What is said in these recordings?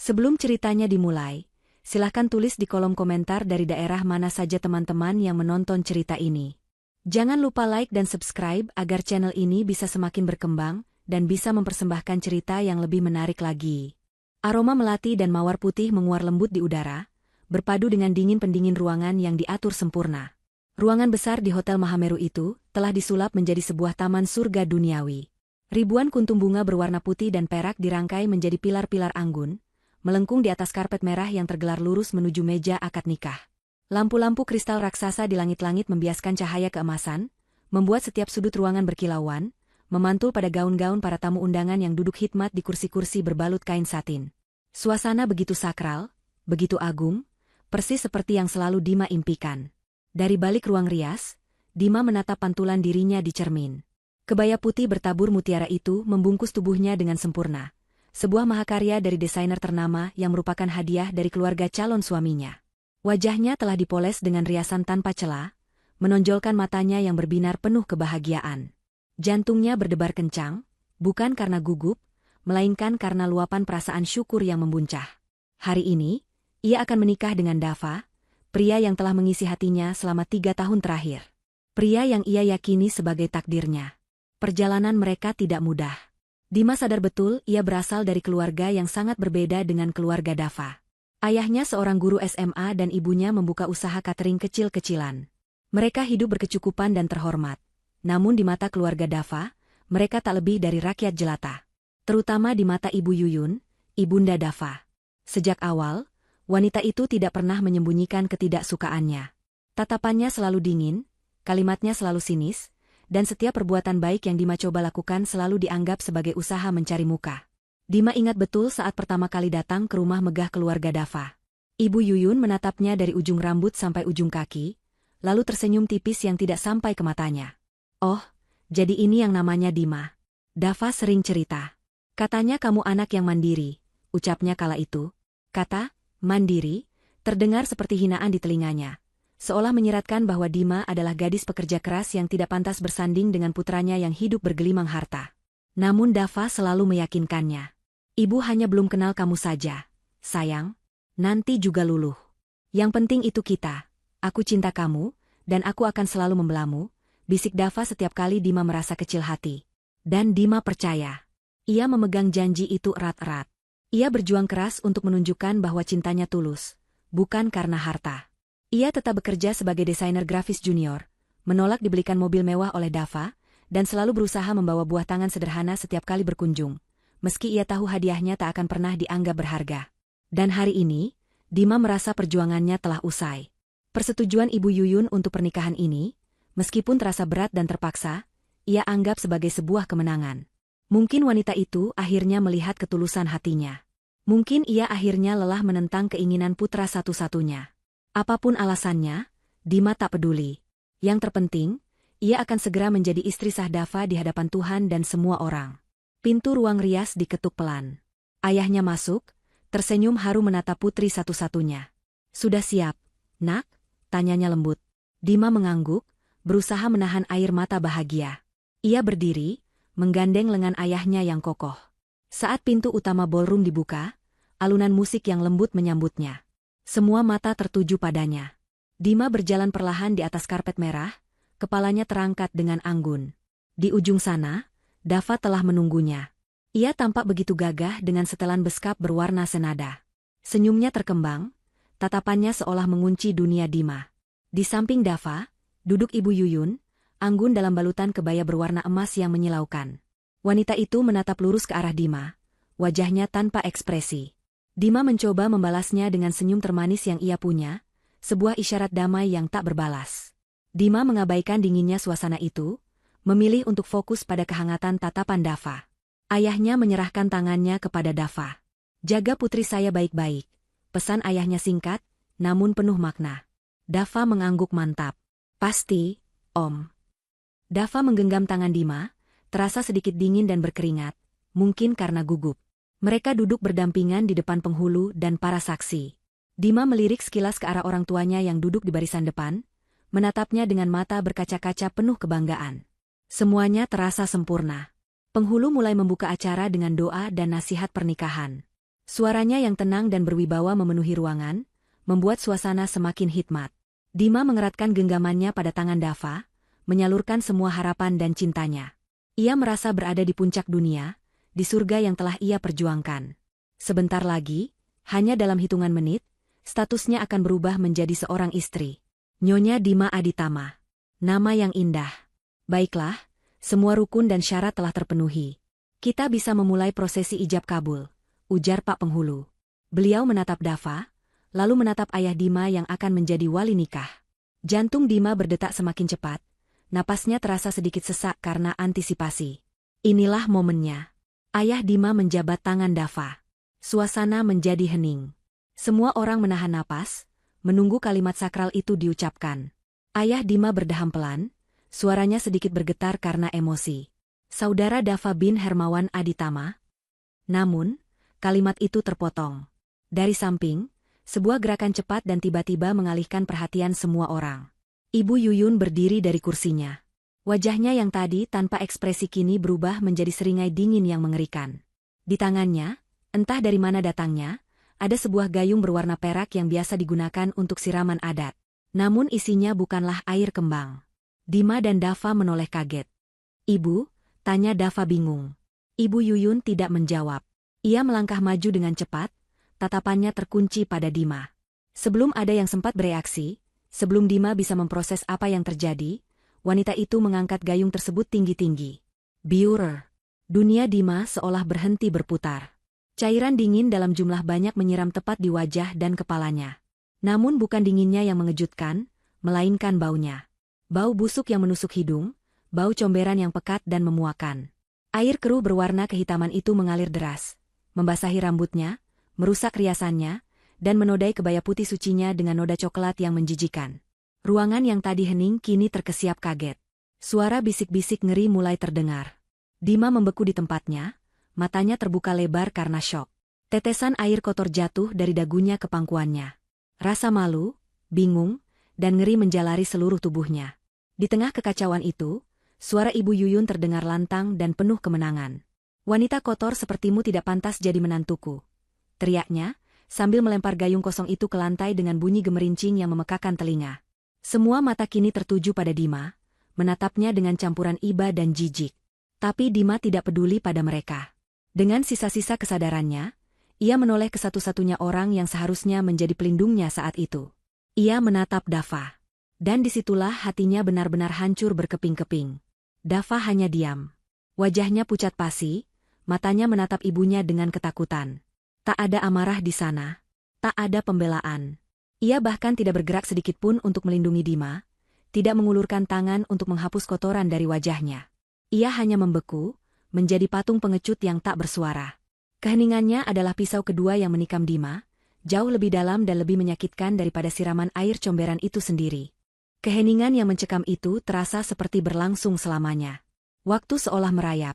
Sebelum ceritanya dimulai, silahkan tulis di kolom komentar dari daerah mana saja teman-teman yang menonton cerita ini. Jangan lupa like dan subscribe agar channel ini bisa semakin berkembang dan bisa mempersembahkan cerita yang lebih menarik lagi. Aroma melati dan mawar putih menguar lembut di udara, berpadu dengan dingin pendingin ruangan yang diatur sempurna. Ruangan besar di Hotel Mahameru itu telah disulap menjadi sebuah taman surga duniawi. Ribuan kuntum bunga berwarna putih dan perak dirangkai menjadi pilar-pilar anggun, melengkung di atas karpet merah yang tergelar lurus menuju meja akad nikah. Lampu-lampu kristal raksasa di langit-langit membiaskan cahaya keemasan, membuat setiap sudut ruangan berkilauan, memantul pada gaun-gaun para tamu undangan yang duduk khidmat di kursi-kursi berbalut kain satin. Suasana begitu sakral, begitu agung, persis seperti yang selalu Dima impikan. Dari balik ruang rias, Dima menatap pantulan dirinya di cermin. Kebaya putih bertabur mutiara itu membungkus tubuhnya dengan sempurna. Sebuah mahakarya dari desainer ternama yang merupakan hadiah dari keluarga calon suaminya. Wajahnya telah dipoles dengan riasan tanpa celah, menonjolkan matanya yang berbinar penuh kebahagiaan. Jantungnya berdebar kencang, bukan karena gugup, melainkan karena luapan perasaan syukur yang membuncah. Hari ini, ia akan menikah dengan Dava, pria yang telah mengisi hatinya selama 3 tahun terakhir. Pria yang ia yakini sebagai takdirnya. Perjalanan mereka tidak mudah. Dima sadar betul ia berasal dari keluarga yang sangat berbeda dengan keluarga Dava. Ayahnya seorang guru SMA dan ibunya membuka usaha catering kecil-kecilan. Mereka hidup berkecukupan dan terhormat. Namun di mata keluarga Dava, mereka tak lebih dari rakyat jelata. Terutama di mata Ibu Yuyun, ibunda Dava. Sejak awal, wanita itu tidak pernah menyembunyikan ketidaksukaannya. Tatapannya selalu dingin, kalimatnya selalu sinis, dan setiap perbuatan baik yang Dima coba lakukan selalu dianggap sebagai usaha mencari muka. Dima ingat betul saat pertama kali datang ke rumah megah keluarga Dava. Ibu Yuyun menatapnya dari ujung rambut sampai ujung kaki, lalu tersenyum tipis yang tidak sampai ke matanya. "Oh, jadi ini yang namanya Dima." Dava sering cerita. "Katanya kamu anak yang mandiri," ucapnya kala itu. Kata mandiri terdengar seperti hinaan di telinganya, seolah menyiratkan bahwa Dima adalah gadis pekerja keras yang tidak pantas bersanding dengan putranya yang hidup bergelimang harta. Namun Dava selalu meyakinkannya. "Ibu hanya belum kenal kamu saja, sayang. Nanti juga luluh. Yang penting itu kita. Aku cinta kamu, dan aku akan selalu membelamu," bisik Dava setiap kali Dima merasa kecil hati. Dan Dima percaya. Ia memegang janji itu erat-erat. Ia berjuang keras untuk menunjukkan bahwa cintanya tulus, bukan karena harta. Ia tetap bekerja sebagai desainer grafis junior, menolak dibelikan mobil mewah oleh Dava, dan selalu berusaha membawa buah tangan sederhana setiap kali berkunjung, meski ia tahu hadiahnya tak akan pernah dianggap berharga. Dan hari ini, Dima merasa perjuangannya telah usai. Persetujuan Ibu Yuyun untuk pernikahan ini, meskipun terasa berat dan terpaksa, ia anggap sebagai sebuah kemenangan. Mungkin wanita itu akhirnya melihat ketulusan hatinya. Mungkin ia akhirnya lelah menentang keinginan putra satu-satunya. Apapun alasannya, Dima tak peduli. Yang terpenting, ia akan segera menjadi istri sah Dava di hadapan Tuhan dan semua orang. Pintu ruang rias diketuk pelan. Ayahnya masuk, tersenyum haru menatap putri satu-satunya. "Sudah siap, nak?" tanyanya lembut. Dima mengangguk, berusaha menahan air mata bahagia. Ia berdiri, menggandeng lengan ayahnya yang kokoh. Saat pintu utama ballroom dibuka, alunan musik yang lembut menyambutnya. Semua mata tertuju padanya. Dima berjalan perlahan di atas karpet merah, kepalanya terangkat dengan anggun. Di ujung sana, Dava telah menunggunya. Ia tampak begitu gagah dengan setelan beskap berwarna senada. Senyumnya terkembang, tatapannya seolah mengunci dunia Dima. Di samping Dava, duduk Ibu Yuyun, anggun dalam balutan kebaya berwarna emas yang menyilaukan. Wanita itu menatap lurus ke arah Dima, wajahnya tanpa ekspresi. Dima mencoba membalasnya dengan senyum termanis yang ia punya, sebuah isyarat damai yang tak berbalas. Dima mengabaikan dinginnya suasana itu, memilih untuk fokus pada kehangatan tatapan Dava. Ayahnya menyerahkan tangannya kepada Dava. "Jaga putri saya baik-baik," pesan ayahnya singkat, namun penuh makna. Dava mengangguk mantap. "Pasti, Om." Dava menggenggam tangan Dima, terasa sedikit dingin dan berkeringat, mungkin karena gugup. Mereka duduk berdampingan di depan penghulu dan para saksi. Dima melirik sekilas ke arah orang tuanya yang duduk di barisan depan, menatapnya dengan mata berkaca-kaca penuh kebanggaan. Semuanya terasa sempurna. Penghulu mulai membuka acara dengan doa dan nasihat pernikahan. Suaranya yang tenang dan berwibawa memenuhi ruangan, membuat suasana semakin hikmat. Dima mengeratkan genggamannya pada tangan Dava, menyalurkan semua harapan dan cintanya. Ia merasa berada di puncak dunia, di surga yang telah ia perjuangkan. Sebentar lagi, hanya dalam hitungan menit, statusnya akan berubah menjadi seorang istri. Nyonya Dima Aditama. Nama yang indah. Baiklah, semua rukun dan syarat telah terpenuhi. Kita bisa memulai prosesi ijab kabul, ujar Pak Penghulu. Beliau menatap Dava, lalu menatap ayah Dima yang akan menjadi wali nikah. Jantung Dima berdetak semakin cepat, napasnya terasa sedikit sesak karena antisipasi. Inilah momennya. Ayah Dima menjabat tangan Dava. Suasana menjadi hening. Semua orang menahan napas, menunggu kalimat sakral itu diucapkan. Ayah Dima berdeham pelan, suaranya sedikit bergetar karena emosi. Saudara Dava bin Hermawan Aditama. Namun, kalimat itu terpotong. Dari samping, sebuah gerakan cepat dan tiba-tiba mengalihkan perhatian semua orang. Ibu Yuyun berdiri dari kursinya. Wajahnya yang tadi tanpa ekspresi kini berubah menjadi seringai dingin yang mengerikan. Di tangannya, entah dari mana datangnya, ada sebuah gayung berwarna perak yang biasa digunakan untuk siraman adat. Namun isinya bukanlah air kembang. Dima dan Dava menoleh kaget. Ibu, tanya Dava bingung. Ibu Yuyun tidak menjawab. Ia melangkah maju dengan cepat, tatapannya terkunci pada Dima. Sebelum ada yang sempat bereaksi, sebelum Dima bisa memproses apa yang terjadi, wanita itu mengangkat gayung tersebut tinggi-tinggi. Biurer. Dunia Dima seolah berhenti berputar. Cairan dingin dalam jumlah banyak menyiram tepat di wajah dan kepalanya. Namun bukan dinginnya yang mengejutkan, melainkan baunya. Bau busuk yang menusuk hidung, bau comberan yang pekat dan memuakan. Air keruh berwarna kehitaman itu mengalir deras, membasahi rambutnya, merusak riasannya, dan menodai kebaya putih sucinya dengan noda coklat yang menjijikan. Ruangan yang tadi hening kini terkesiap kaget. Suara bisik-bisik ngeri mulai terdengar. Dima membeku di tempatnya, matanya terbuka lebar karena syok. Tetesan air kotor jatuh dari dagunya ke pangkuannya. Rasa malu, bingung, dan ngeri menjalari seluruh tubuhnya. Di tengah kekacauan itu, suara Ibu Yuyun terdengar lantang dan penuh kemenangan. Wanita kotor sepertimu tidak pantas jadi menantuku. Teriaknya, sambil melempar gayung kosong itu ke lantai dengan bunyi gemerincing yang memekakan telinga. Semua mata kini tertuju pada Dima, menatapnya dengan campuran iba dan jijik. Tapi Dima tidak peduli pada mereka. Dengan sisa-sisa kesadarannya, ia menoleh ke satu-satunya orang yang seharusnya menjadi pelindungnya saat itu. Ia menatap Dava. Dan disitulah hatinya benar-benar hancur berkeping-keping. Dava hanya diam. Wajahnya pucat pasi, matanya menatap ibunya dengan ketakutan. Tak ada amarah di sana. Tak ada pembelaan. Ia bahkan tidak bergerak sedikitpun untuk melindungi Dima, tidak mengulurkan tangan untuk menghapus kotoran dari wajahnya. Ia hanya membeku, menjadi patung pengecut yang tak bersuara. Keheningannya adalah pisau kedua yang menikam Dima, jauh lebih dalam dan lebih menyakitkan daripada siraman air comberan itu sendiri. Keheningan yang mencekam itu terasa seperti berlangsung selamanya. Waktu seolah merayap.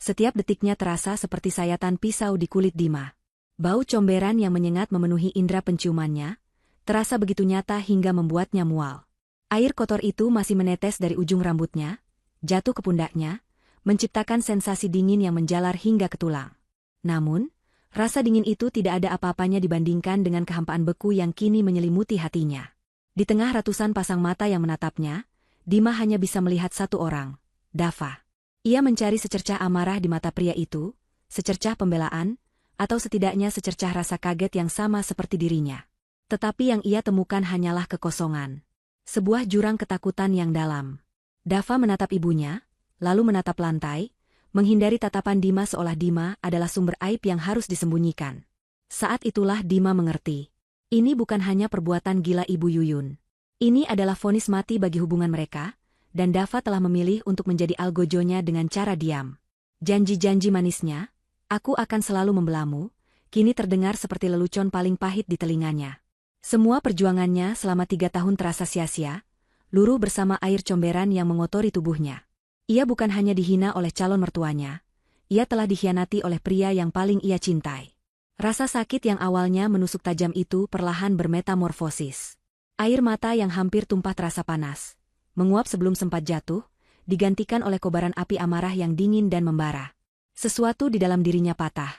Setiap detiknya terasa seperti sayatan pisau di kulit Dima. Bau comberan yang menyengat memenuhi indera penciumannya, terasa begitu nyata hingga membuatnya mual. Air kotor itu masih menetes dari ujung rambutnya, jatuh ke pundaknya, menciptakan sensasi dingin yang menjalar hingga ke tulang. Namun, rasa dingin itu tidak ada apa-apanya dibandingkan dengan kehampaan beku yang kini menyelimuti hatinya. Di tengah ratusan pasang mata yang menatapnya, Dima hanya bisa melihat satu orang, Dava. Ia mencari secercah amarah di mata pria itu, secercah pembelaan, atau setidaknya secercah rasa kaget yang sama seperti dirinya. Tetapi yang ia temukan hanyalah kekosongan. Sebuah jurang ketakutan yang dalam. Dava menatap ibunya, lalu menatap lantai, menghindari tatapan Dima seolah Dima adalah sumber aib yang harus disembunyikan. Saat itulah Dima mengerti. Ini bukan hanya perbuatan gila Ibu Yuyun. Ini adalah vonis mati bagi hubungan mereka, dan Dava telah memilih untuk menjadi algojonya dengan cara diam. Janji-janji manisnya, aku akan selalu membelamu, kini terdengar seperti lelucon paling pahit di telinganya. Semua perjuangannya selama 3 tahun terasa sia-sia, luruh bersama air comberan yang mengotori tubuhnya. Ia bukan hanya dihina oleh calon mertuanya, ia telah dikhianati oleh pria yang paling ia cintai. Rasa sakit yang awalnya menusuk tajam itu perlahan bermetamorfosis. Air mata yang hampir tumpah terasa panas, menguap sebelum sempat jatuh, digantikan oleh kobaran api amarah yang dingin dan membara. Sesuatu di dalam dirinya patah,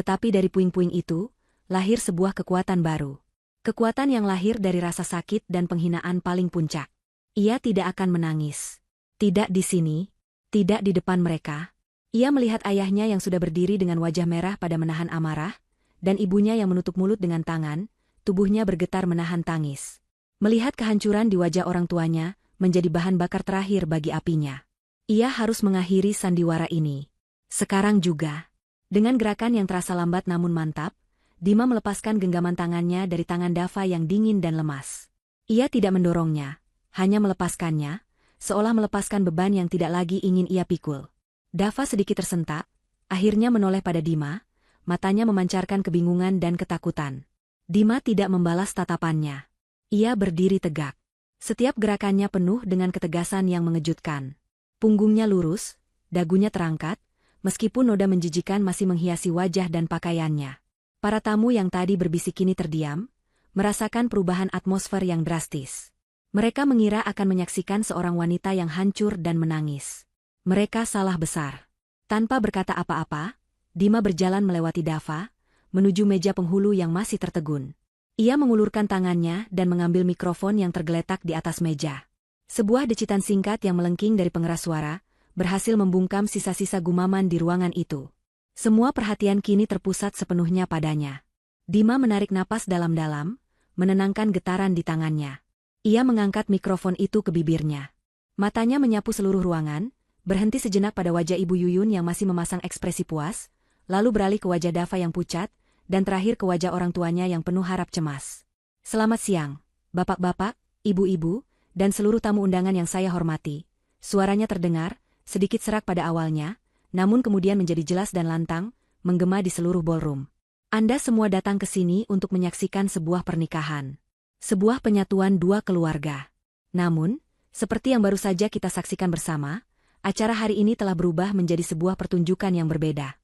Tetapi dari puing-puing itu, lahir sebuah kekuatan baru. Kekuatan yang lahir dari rasa sakit dan penghinaan paling puncak. Ia tidak akan menangis. Tidak di sini, tidak di depan mereka. Ia melihat ayahnya yang sudah berdiri dengan wajah merah pada menahan amarah, dan ibunya yang menutup mulut dengan tangan, tubuhnya bergetar menahan tangis. Melihat kehancuran di wajah orang tuanya, menjadi bahan bakar terakhir bagi apinya. Ia harus mengakhiri sandiwara ini. Sekarang juga. Dengan gerakan yang terasa lambat namun mantap, Dima melepaskan genggaman tangannya dari tangan Dava yang dingin dan lemas. Ia tidak mendorongnya, hanya melepaskannya, seolah melepaskan beban yang tidak lagi ingin ia pikul. Dava sedikit tersentak, akhirnya menoleh pada Dima, matanya memancarkan kebingungan dan ketakutan. Dima tidak membalas tatapannya. Ia berdiri tegak. Setiap gerakannya penuh dengan ketegasan yang mengejutkan. Punggungnya lurus, dagunya terangkat, meskipun noda menjijikan masih menghiasi wajah dan pakaiannya. Para tamu yang tadi berbisik kini terdiam, merasakan perubahan atmosfer yang drastis. Mereka mengira akan menyaksikan seorang wanita yang hancur dan menangis. Mereka salah besar. Tanpa berkata apa-apa, Dima berjalan melewati Dava, menuju meja penghulu yang masih tertegun. Ia mengulurkan tangannya dan mengambil mikrofon yang tergeletak di atas meja. Sebuah decitan singkat yang melengking dari pengeras suara, berhasil membungkam sisa-sisa gumaman di ruangan itu. Semua perhatian kini terpusat sepenuhnya padanya. Dima menarik napas dalam-dalam, menenangkan getaran di tangannya. Ia mengangkat mikrofon itu ke bibirnya. Matanya menyapu seluruh ruangan, berhenti sejenak pada wajah Ibu Yuyun yang masih memasang ekspresi puas, lalu beralih ke wajah Dava yang pucat, dan terakhir ke wajah orang tuanya yang penuh harap cemas. Selamat siang, bapak-bapak, ibu-ibu, dan seluruh tamu undangan yang saya hormati. Suaranya terdengar, sedikit serak pada awalnya, namun kemudian menjadi jelas dan lantang, menggema di seluruh ballroom. Anda semua datang ke sini untuk menyaksikan sebuah pernikahan. Sebuah penyatuan dua keluarga. Namun, seperti yang baru saja kita saksikan bersama, acara hari ini telah berubah menjadi sebuah pertunjukan yang berbeda.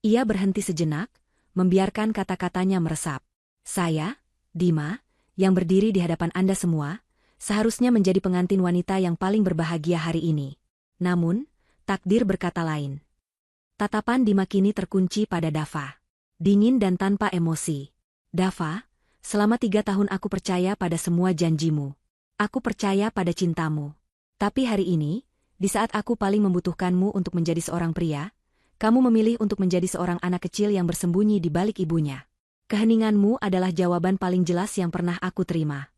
Ia berhenti sejenak, membiarkan kata-katanya meresap. Saya, Dima, yang berdiri di hadapan Anda semua, seharusnya menjadi pengantin wanita yang paling berbahagia hari ini. Namun, takdir berkata lain. Tatapan Dima kini terkunci pada Dava. Dingin dan tanpa emosi. Dava, selama 3 tahun aku percaya pada semua janjimu. Aku percaya pada cintamu. Tapi hari ini, di saat aku paling membutuhkanmu untuk menjadi seorang pria, kamu memilih untuk menjadi seorang anak kecil yang bersembunyi di balik ibunya. Keheninganmu adalah jawaban paling jelas yang pernah aku terima.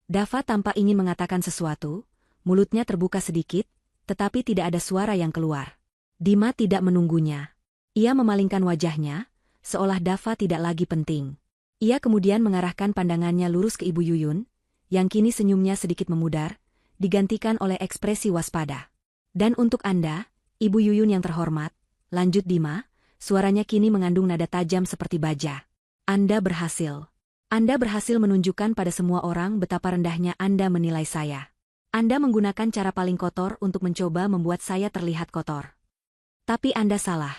Dava tanpa ingin mengatakan sesuatu, mulutnya terbuka sedikit, tetapi tidak ada suara yang keluar. Dima tidak menunggunya. Ia memalingkan wajahnya, seolah Dava tidak lagi penting. Ia kemudian mengarahkan pandangannya lurus ke Ibu Yuyun, yang kini senyumnya sedikit memudar, digantikan oleh ekspresi waspada. Dan untuk Anda, Ibu Yuyun yang terhormat, lanjut Dima, suaranya kini mengandung nada tajam seperti baja. Anda berhasil. Anda berhasil menunjukkan pada semua orang betapa rendahnya Anda menilai saya. Anda menggunakan cara paling kotor untuk mencoba membuat saya terlihat kotor. Tapi Anda salah.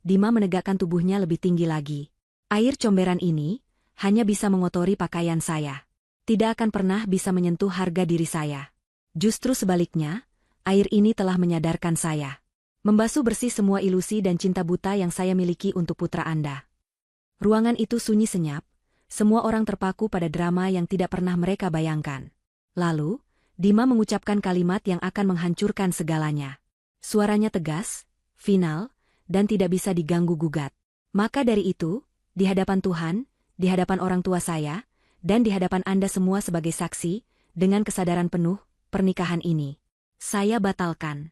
Dima menegakkan tubuhnya lebih tinggi lagi. Air comberan ini hanya bisa mengotori pakaian saya. Tidak akan pernah bisa menyentuh harga diri saya. Justru sebaliknya, air ini telah menyadarkan saya. Membasuh bersih semua ilusi dan cinta buta yang saya miliki untuk putra Anda. Ruangan itu sunyi senyap. Semua orang terpaku pada drama yang tidak pernah mereka bayangkan. Lalu, Dima mengucapkan kalimat yang akan menghancurkan segalanya. Suaranya tegas, final, dan tidak bisa diganggu-gugat. Maka dari itu, di hadapan Tuhan, di hadapan orang tua saya, dan di hadapan Anda semua sebagai saksi, dengan kesadaran penuh, pernikahan ini, saya batalkan.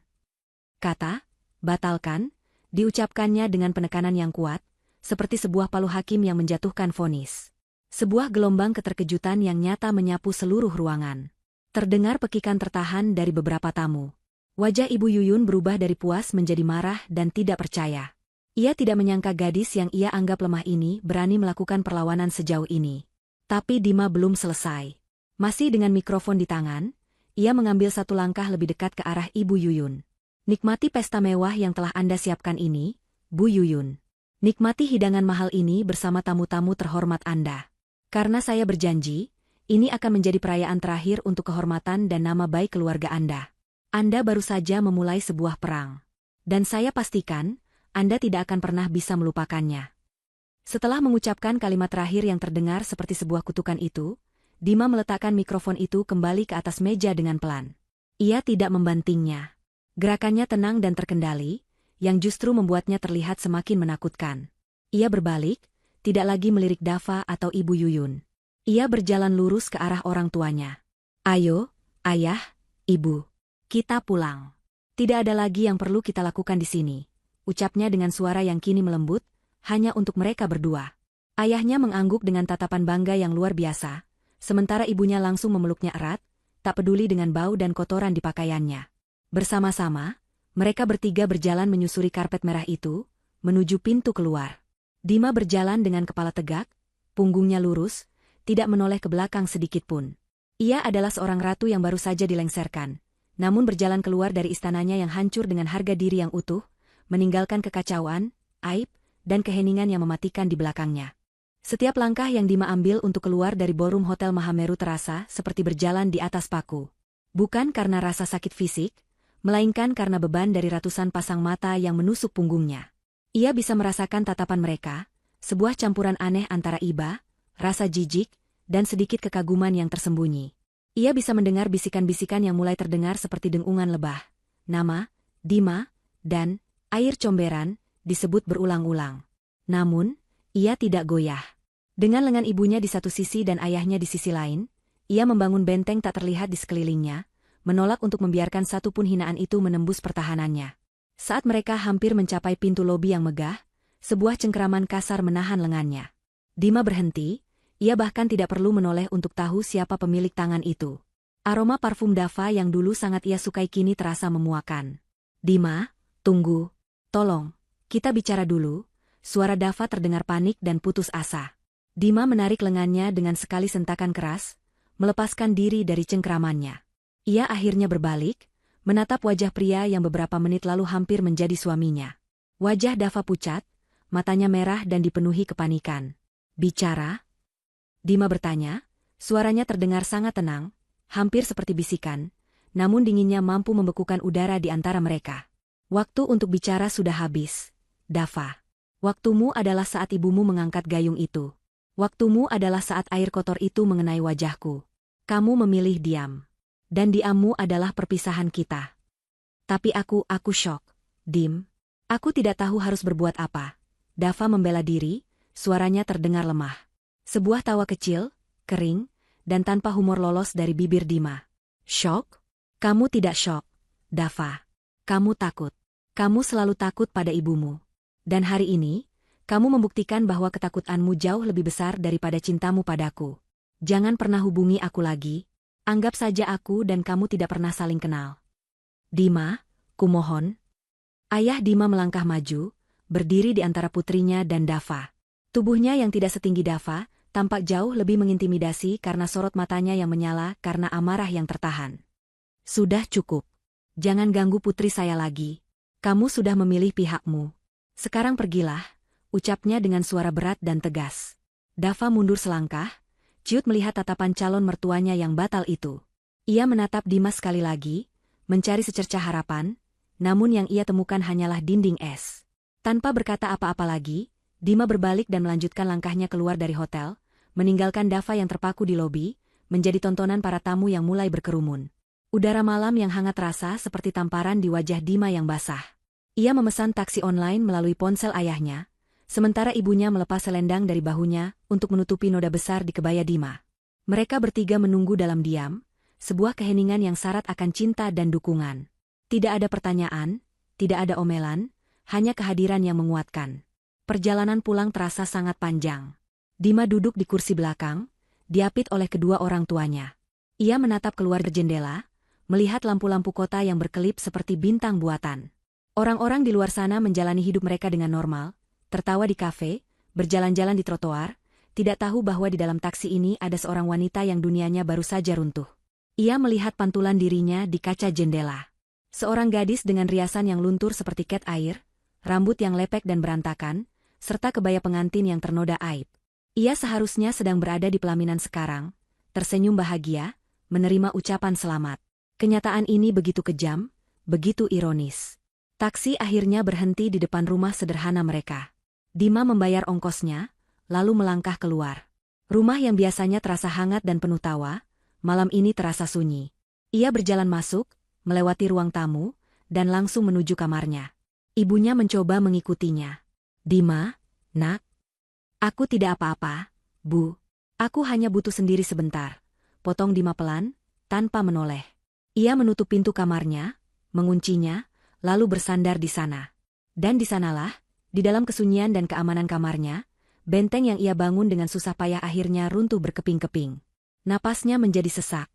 Kata, batalkan, diucapkannya dengan penekanan yang kuat, seperti sebuah palu hakim yang menjatuhkan vonis. Sebuah gelombang keterkejutan yang nyata menyapu seluruh ruangan. Terdengar pekikan tertahan dari beberapa tamu. Wajah Ibu Yuyun berubah dari puas menjadi marah dan tidak percaya. Ia tidak menyangka gadis yang ia anggap lemah ini berani melakukan perlawanan sejauh ini. Tapi Dima belum selesai. Masih dengan mikrofon di tangan, ia mengambil satu langkah lebih dekat ke arah Ibu Yuyun. Nikmati pesta mewah yang telah Anda siapkan ini, Bu Yuyun. Nikmati hidangan mahal ini bersama tamu-tamu terhormat Anda. Karena saya berjanji, ini akan menjadi perayaan terakhir untuk kehormatan dan nama baik keluarga Anda. Anda baru saja memulai sebuah perang. Dan saya pastikan, Anda tidak akan pernah bisa melupakannya. Setelah mengucapkan kalimat terakhir yang terdengar seperti sebuah kutukan itu, Dima meletakkan mikrofon itu kembali ke atas meja dengan pelan. Ia tidak membantingnya. Gerakannya tenang dan terkendali, yang justru membuatnya terlihat semakin menakutkan. Ia berbalik, tidak lagi melirik Dava atau Ibu Yuyun. Ia berjalan lurus ke arah orang tuanya. "Ayo, ayah, ibu. Kita pulang. Tidak ada lagi yang perlu kita lakukan di sini," ucapnya dengan suara yang kini melembut, hanya untuk mereka berdua. Ayahnya mengangguk dengan tatapan bangga yang luar biasa, sementara ibunya langsung memeluknya erat, tak peduli dengan bau dan kotoran di pakaiannya. Bersama-sama, mereka bertiga berjalan menyusuri karpet merah itu, menuju pintu keluar. Dima berjalan dengan kepala tegak, punggungnya lurus, tidak menoleh ke belakang sedikit pun. Ia adalah seorang ratu yang baru saja dilengsarkan, namun berjalan keluar dari istananya yang hancur dengan harga diri yang utuh, meninggalkan kekacauan, aib, dan keheningan yang mematikan di belakangnya. Setiap langkah yang Dima ambil untuk keluar dari ballroom Hotel Mahameru terasa seperti berjalan di atas paku. Bukan karena rasa sakit fisik, melainkan karena beban dari ratusan pasang mata yang menusuk punggungnya. Ia bisa merasakan tatapan mereka, sebuah campuran aneh antara iba, rasa jijik, dan sedikit kekaguman yang tersembunyi. Ia bisa mendengar bisikan-bisikan yang mulai terdengar seperti dengungan lebah. Nama, Dima, dan air comberan disebut berulang-ulang. Namun, ia tidak goyah. Dengan lengan ibunya di satu sisi dan ayahnya di sisi lain, ia membangun benteng tak terlihat di sekelilingnya, menolak untuk membiarkan satupun hinaan itu menembus pertahanannya. Saat mereka hampir mencapai pintu lobi yang megah, sebuah cengkeraman kasar menahan lengannya. Dima berhenti, ia bahkan tidak perlu menoleh untuk tahu siapa pemilik tangan itu. Aroma parfum Dava yang dulu sangat ia sukai kini terasa memuakan. "Dima, tunggu. Tolong, kita bicara dulu." Suara Dava terdengar panik dan putus asa. Dima menarik lengannya dengan sekali sentakan keras, melepaskan diri dari cengkeramannya. Ia akhirnya berbalik, menatap wajah pria yang beberapa menit lalu hampir menjadi suaminya. Wajah Dava pucat, matanya merah dan dipenuhi kepanikan. "Bicara?" Dima bertanya, suaranya terdengar sangat tenang, hampir seperti bisikan, namun dinginnya mampu membekukan udara di antara mereka. "Waktu untuk bicara sudah habis, Dava. Waktumu adalah saat ibumu mengangkat gayung itu. Waktumu adalah saat air kotor itu mengenai wajahku. Kamu memilih diam. Dan diammu adalah perpisahan kita." "Tapi aku syok, Dim. Aku tidak tahu harus berbuat apa." Dava membela diri, suaranya terdengar lemah. Sebuah tawa kecil, kering, dan tanpa humor lolos dari bibir Dima. "Syok? Kamu tidak syok, Dava. Kamu takut. Kamu selalu takut pada ibumu. Dan hari ini, kamu membuktikan bahwa ketakutanmu jauh lebih besar daripada cintamu padaku. Jangan pernah hubungi aku lagi. Anggap saja aku dan kamu tidak pernah saling kenal." "Dima, kumohon." Ayah Dima melangkah maju, berdiri di antara putrinya dan Dava. Tubuhnya yang tidak setinggi Dava, tampak jauh lebih mengintimidasi karena sorot matanya yang menyala karena amarah yang tertahan. "Sudah cukup. Jangan ganggu putri saya lagi. Kamu sudah memilih pihakmu. Sekarang pergilah," ucapnya dengan suara berat dan tegas. Dava mundur selangkah, ciut melihat tatapan calon mertuanya yang batal itu. Ia menatap Dima sekali lagi, mencari secercah harapan, namun yang ia temukan hanyalah dinding es. Tanpa berkata apa-apa lagi, Dima berbalik dan melanjutkan langkahnya keluar dari hotel, meninggalkan Dava yang terpaku di lobi, menjadi tontonan para tamu yang mulai berkerumun. Udara malam yang hangat terasa seperti tamparan di wajah Dima yang basah. Ia memesan taksi online melalui ponsel ayahnya, sementara ibunya melepas selendang dari bahunya untuk menutupi noda besar di kebaya Dima. Mereka bertiga menunggu dalam diam, sebuah keheningan yang syarat akan cinta dan dukungan. Tidak ada pertanyaan, tidak ada omelan, hanya kehadiran yang menguatkan. Perjalanan pulang terasa sangat panjang. Dima duduk di kursi belakang, diapit oleh kedua orang tuanya. Ia menatap keluar ke jendela, melihat lampu-lampu kota yang berkelip seperti bintang buatan. Orang-orang di luar sana menjalani hidup mereka dengan normal, tertawa di kafe, berjalan-jalan di trotoar, tidak tahu bahwa di dalam taksi ini ada seorang wanita yang dunianya baru saja runtuh. Ia melihat pantulan dirinya di kaca jendela. Seorang gadis dengan riasan yang luntur seperti cat air, rambut yang lepek dan berantakan, serta kebaya pengantin yang ternoda aib. Ia seharusnya sedang berada di pelaminan sekarang, tersenyum bahagia, menerima ucapan selamat. Kenyataan ini begitu kejam, begitu ironis. Taksi akhirnya berhenti di depan rumah sederhana mereka. Dima membayar ongkosnya, lalu melangkah keluar. Rumah yang biasanya terasa hangat dan penuh tawa, malam ini terasa sunyi. Ia berjalan masuk, melewati ruang tamu, dan langsung menuju kamarnya. Ibunya mencoba mengikutinya. "Dima, nak. Aku tidak apa-apa, Bu. Aku hanya butuh sendiri sebentar," potong Dima pelan, tanpa menoleh. Ia menutup pintu kamarnya, menguncinya, lalu bersandar di sana. Dan di sanalah, di dalam kesunyian dan keamanan kamarnya, benteng yang ia bangun dengan susah payah akhirnya runtuh berkeping-keping. Napasnya menjadi sesak,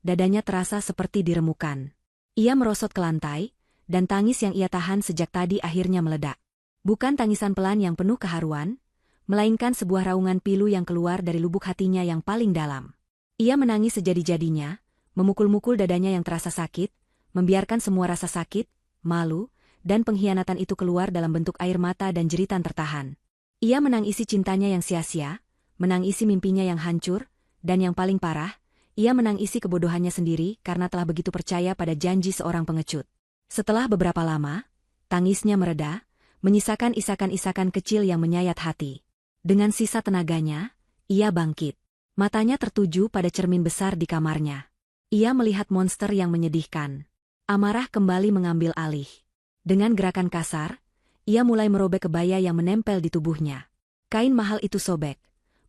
dadanya terasa seperti diremukan. Ia merosot ke lantai, dan tangis yang ia tahan sejak tadi akhirnya meledak. Bukan tangisan pelan yang penuh keharuan, melainkan sebuah raungan pilu yang keluar dari lubuk hatinya yang paling dalam. Ia menangis sejadi-jadinya, memukul-mukul dadanya yang terasa sakit, membiarkan semua rasa sakit, malu, dan pengkhianatan itu keluar dalam bentuk air mata dan jeritan tertahan. Ia menangisi cintanya yang sia-sia, menangisi mimpinya yang hancur, dan yang paling parah, ia menangisi kebodohannya sendiri karena telah begitu percaya pada janji seorang pengecut. Setelah beberapa lama, tangisnya mereda, menyisakan isakan-isakan kecil yang menyayat hati. Dengan sisa tenaganya, ia bangkit. Matanya tertuju pada cermin besar di kamarnya. Ia melihat monster yang menyedihkan. Amarah kembali mengambil alih. Dengan gerakan kasar, ia mulai merobek kebaya yang menempel di tubuhnya. Kain mahal itu sobek.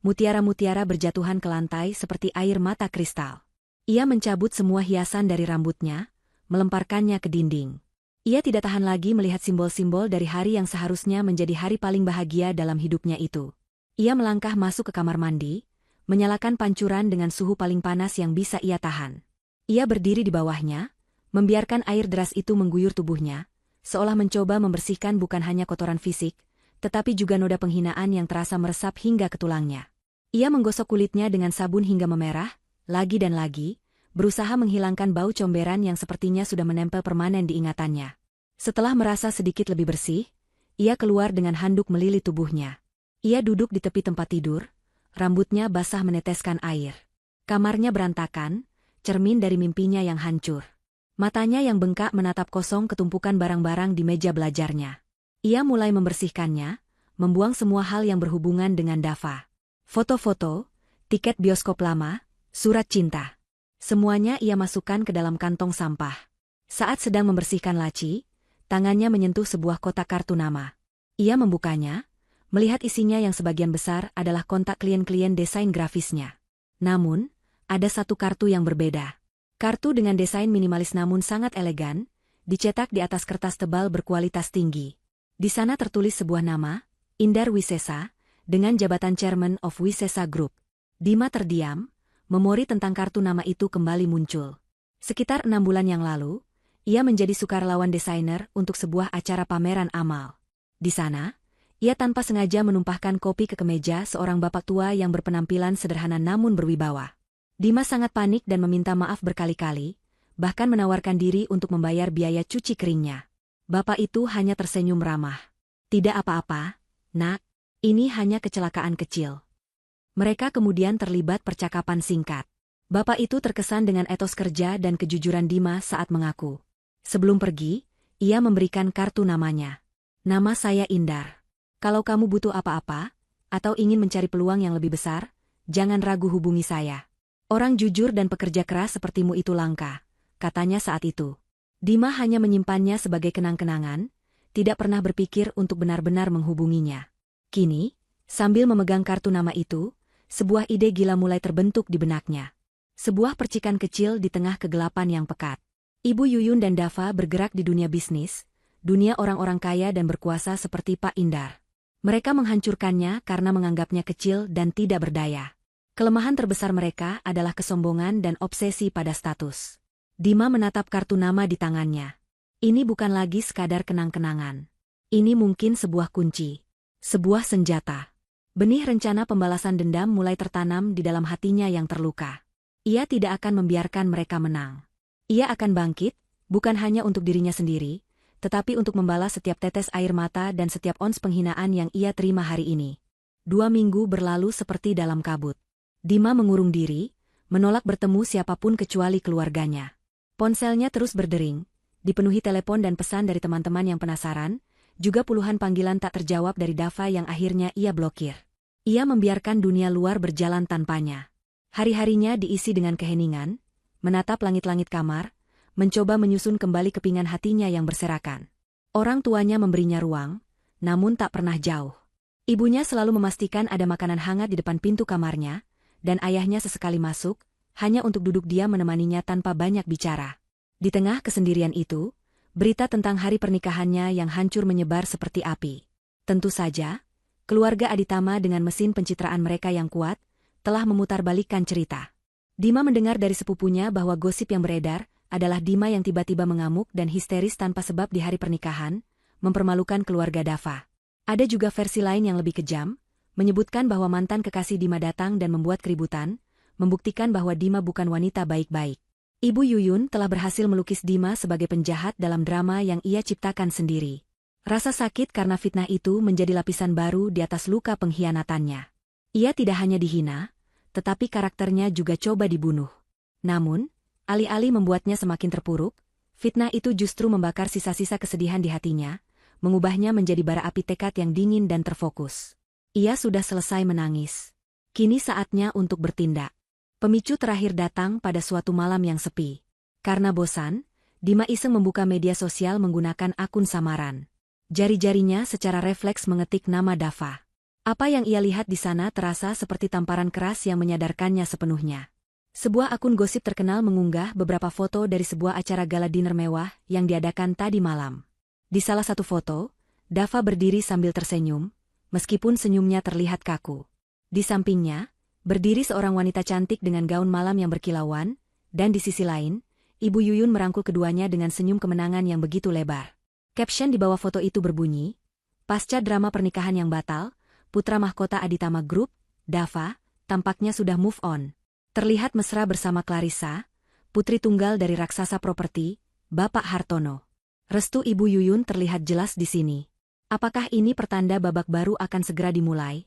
Mutiara-mutiara berjatuhan ke lantai seperti air mata kristal. Ia mencabut semua hiasan dari rambutnya, melemparkannya ke dinding. Ia tidak tahan lagi melihat simbol-simbol dari hari yang seharusnya menjadi hari paling bahagia dalam hidupnya itu. Ia melangkah masuk ke kamar mandi, menyalakan pancuran dengan suhu paling panas yang bisa ia tahan. Ia berdiri di bawahnya, membiarkan air deras itu mengguyur tubuhnya, seolah mencoba membersihkan bukan hanya kotoran fisik, tetapi juga noda penghinaan yang terasa meresap hingga ke tulangnya. Ia menggosok kulitnya dengan sabun hingga memerah, lagi dan lagi, berusaha menghilangkan bau comberan yang sepertinya sudah menempel permanen di ingatannya. Setelah merasa sedikit lebih bersih, ia keluar dengan handuk melilit tubuhnya. Ia duduk di tepi tempat tidur, rambutnya basah meneteskan air. Kamarnya berantakan, cermin dari mimpinya yang hancur. Matanya yang bengkak menatap kosong ketumpukan barang-barang di meja belajarnya. Ia mulai membersihkannya, membuang semua hal yang berhubungan dengan Dava. Foto-foto, tiket bioskop lama, surat cinta. Semuanya ia masukkan ke dalam kantong sampah. Saat sedang membersihkan laci, tangannya menyentuh sebuah kotak kartu nama. Ia membukanya, melihat isinya yang sebagian besar adalah kontak klien-klien desain grafisnya. Namun, ada satu kartu yang berbeda. Kartu dengan desain minimalis namun sangat elegan, dicetak di atas kertas tebal berkualitas tinggi. Di sana tertulis sebuah nama, Indar Wisesa, dengan jabatan Chairman of Wisesa Group. Dima terdiam, memori tentang kartu nama itu kembali muncul. Sekitar 6 bulan yang lalu, ia menjadi sukarelawan desainer untuk sebuah acara pameran amal. Di sana, ia tanpa sengaja menumpahkan kopi ke kemeja seorang bapak tua yang berpenampilan sederhana namun berwibawa. Dima sangat panik dan meminta maaf berkali-kali, bahkan menawarkan diri untuk membayar biaya cuci keringnya. Bapak itu hanya tersenyum ramah. "Tidak apa-apa, nak. Ini hanya kecelakaan kecil." Mereka kemudian terlibat percakapan singkat. Bapak itu terkesan dengan etos kerja dan kejujuran Dima saat mengaku. Sebelum pergi, ia memberikan kartu namanya. "Nama saya Indar. Kalau kamu butuh apa-apa, atau ingin mencari peluang yang lebih besar, jangan ragu hubungi saya. Orang jujur dan pekerja keras sepertimu itu langka," katanya saat itu. Dima hanya menyimpannya sebagai kenang-kenangan, tidak pernah berpikir untuk benar-benar menghubunginya. Kini, sambil memegang kartu nama itu, sebuah ide gila mulai terbentuk di benaknya. Sebuah percikan kecil di tengah kegelapan yang pekat. Ibu Yuyun dan Dava bergerak di dunia bisnis, dunia orang-orang kaya dan berkuasa seperti Pak Indar. Mereka menghancurkannya karena menganggapnya kecil dan tidak berdaya. Kelemahan terbesar mereka adalah kesombongan dan obsesi pada status. Dima menatap kartu nama di tangannya. Ini bukan lagi sekadar kenang-kenangan. Ini mungkin sebuah kunci. Sebuah senjata. Benih rencana pembalasan dendam mulai tertanam di dalam hatinya yang terluka. Ia tidak akan membiarkan mereka menang. Ia akan bangkit, bukan hanya untuk dirinya sendiri, tetapi untuk membalas setiap tetes air mata dan setiap ons penghinaan yang ia terima hari ini. 2 minggu berlalu seperti dalam kabut. Dima mengurung diri, menolak bertemu siapapun kecuali keluarganya. Ponselnya terus berdering, dipenuhi telepon dan pesan dari teman-teman yang penasaran, juga puluhan panggilan tak terjawab dari Dava yang akhirnya ia blokir. Ia membiarkan dunia luar berjalan tanpanya. Hari-harinya diisi dengan keheningan, menatap langit-langit kamar, mencoba menyusun kembali kepingan hatinya yang berserakan. Orang tuanya memberinya ruang, namun tak pernah jauh. Ibunya selalu memastikan ada makanan hangat di depan pintu kamarnya, dan ayahnya sesekali masuk, hanya untuk duduk diam menemaninya tanpa banyak bicara. Di tengah kesendirian itu, berita tentang hari pernikahannya yang hancur menyebar seperti api. Tentu saja, keluarga Aditama dengan mesin pencitraan mereka yang kuat, telah memutarbalikkan cerita. Dima mendengar dari sepupunya bahwa gosip yang beredar adalah Dima yang tiba-tiba mengamuk dan histeris tanpa sebab di hari pernikahan, mempermalukan keluarga Dava. Ada juga versi lain yang lebih kejam, menyebutkan bahwa mantan kekasih Dima datang dan membuat keributan, membuktikan bahwa Dima bukan wanita baik-baik. Ibu Yuyun telah berhasil melukis Dima sebagai penjahat dalam drama yang ia ciptakan sendiri. Rasa sakit karena fitnah itu menjadi lapisan baru di atas luka pengkhianatannya. Ia tidak hanya dihina, tetapi karakternya juga coba dibunuh. Namun, alih-alih membuatnya semakin terpuruk, fitnah itu justru membakar sisa-sisa kesedihan di hatinya, mengubahnya menjadi bara api tekad yang dingin dan terfokus. Ia sudah selesai menangis. Kini saatnya untuk bertindak. Pemicu terakhir datang pada suatu malam yang sepi. Karena bosan, Dima iseng membuka media sosial menggunakan akun samaran. Jari-jarinya secara refleks mengetik nama Dava. Apa yang ia lihat di sana terasa seperti tamparan keras yang menyadarkannya sepenuhnya. Sebuah akun gosip terkenal mengunggah beberapa foto dari sebuah acara gala dinner mewah yang diadakan tadi malam. Di salah satu foto, Dava berdiri sambil tersenyum, meskipun senyumnya terlihat kaku. Di sampingnya, berdiri seorang wanita cantik dengan gaun malam yang berkilauan, dan di sisi lain, Ibu Yuyun merangkul keduanya dengan senyum kemenangan yang begitu lebar. Caption di bawah foto itu berbunyi, "Pasca drama pernikahan yang batal, putra mahkota Aditama Group, Dava, tampaknya sudah move on. Terlihat mesra bersama Clarissa, putri tunggal dari raksasa properti, Bapak Hartono." Restu Ibu Yuyun terlihat jelas di sini. Apakah ini pertanda babak baru akan segera dimulai?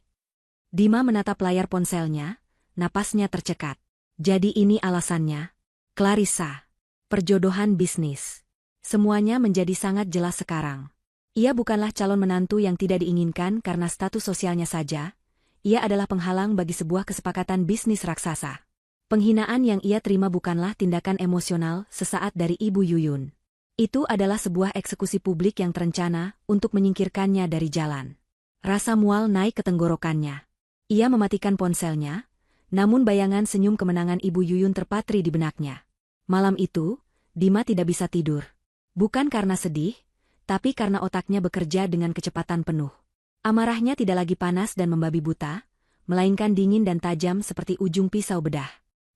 Dima menatap layar ponselnya, napasnya tercekat. Jadi ini alasannya. Clarissa. Perjodohan bisnis. Semuanya menjadi sangat jelas sekarang. Ia bukanlah calon menantu yang tidak diinginkan karena status sosialnya saja. Ia adalah penghalang bagi sebuah kesepakatan bisnis raksasa. Penghinaan yang ia terima bukanlah tindakan emosional sesaat dari Ibu Yuyun. Itu adalah sebuah eksekusi publik yang terencana untuk menyingkirkannya dari jalan. Rasa mual naik ke tenggorokannya. Ia mematikan ponselnya, namun bayangan senyum kemenangan Ibu Yuyun terpatri di benaknya. Malam itu, Dima tidak bisa tidur. Bukan karena sedih, tapi karena otaknya bekerja dengan kecepatan penuh. Amarahnya tidak lagi panas dan membabi buta, melainkan dingin dan tajam seperti ujung pisau bedah.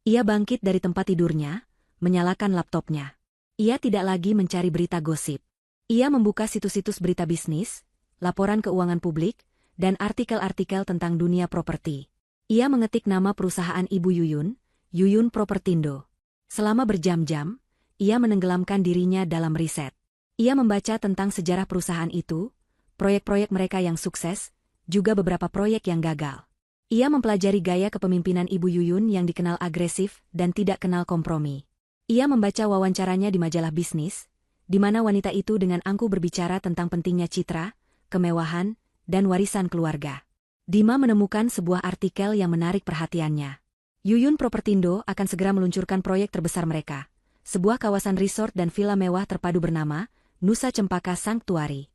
Ia bangkit dari tempat tidurnya, menyalakan laptopnya. Ia tidak lagi mencari berita gosip. Ia membuka situs-situs berita bisnis, laporan keuangan publik, dan artikel-artikel tentang dunia properti. Ia mengetik nama perusahaan Ibu Yuyun, Yuyun Propertindo. Selama berjam-jam, ia menenggelamkan dirinya dalam riset. Ia membaca tentang sejarah perusahaan itu, proyek-proyek mereka yang sukses, juga beberapa proyek yang gagal. Ia mempelajari gaya kepemimpinan Ibu Yuyun yang dikenal agresif dan tidak kenal kompromi. Ia membaca wawancaranya di majalah bisnis, di mana wanita itu dengan angkuh berbicara tentang pentingnya citra, kemewahan, dan warisan keluarga. Dima menemukan sebuah artikel yang menarik perhatiannya. Yuyun Propertindo akan segera meluncurkan proyek terbesar mereka, sebuah kawasan resort dan villa mewah terpadu bernama Nusa Cempaka Sanctuary.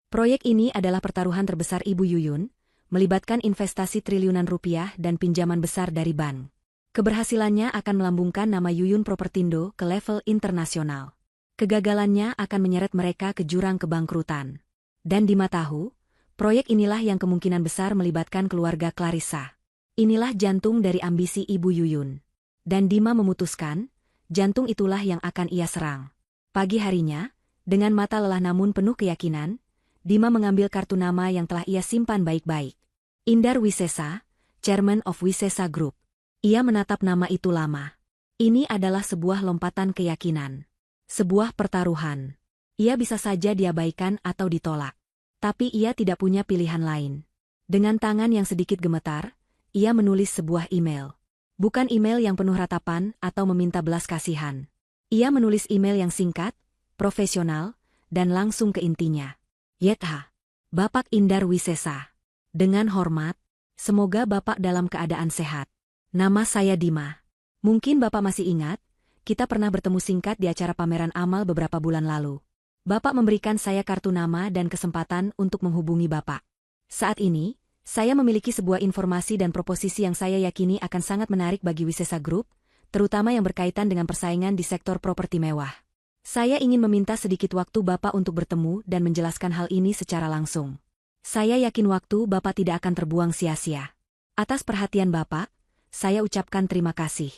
Proyek ini adalah pertaruhan terbesar Ibu Yuyun, melibatkan investasi triliunan rupiah dan pinjaman besar dari bank. Keberhasilannya akan melambungkan nama Yuyun Propertindo ke level internasional. Kegagalannya akan menyeret mereka ke jurang kebangkrutan. Dan Dima tahu, proyek inilah yang kemungkinan besar melibatkan keluarga Clarissa. Inilah jantung dari ambisi Ibu Yuyun. Dan Dima memutuskan, jantung itulah yang akan ia serang. Pagi harinya, dengan mata lelah namun penuh keyakinan, Dima mengambil kartu nama yang telah ia simpan baik-baik. Indar Wisesa, Chairman of Wisesa Group. Ia menatap nama itu lama. Ini adalah sebuah lompatan keyakinan. Sebuah pertaruhan. Ia bisa saja diabaikan atau ditolak. Tapi ia tidak punya pilihan lain. Dengan tangan yang sedikit gemetar, ia menulis sebuah email. Bukan email yang penuh ratapan atau meminta belas kasihan. Ia menulis email yang singkat, profesional, dan langsung ke intinya. Yetha. Bapak Indar Wisesa. Dengan hormat, Semoga Bapak dalam keadaan sehat. Nama saya Dima. Mungkin Bapak masih ingat, kita pernah bertemu singkat di acara pameran amal beberapa bulan lalu. Bapak memberikan saya kartu nama dan kesempatan untuk menghubungi Bapak. Saat ini, saya memiliki sebuah informasi dan proposisi yang saya yakini akan sangat menarik bagi Wisesa Group, terutama yang berkaitan dengan persaingan di sektor properti mewah. Saya ingin meminta sedikit waktu Bapak untuk bertemu dan menjelaskan hal ini secara langsung. Saya yakin waktu Bapak tidak akan terbuang sia-sia. Atas perhatian Bapak, saya ucapkan terima kasih.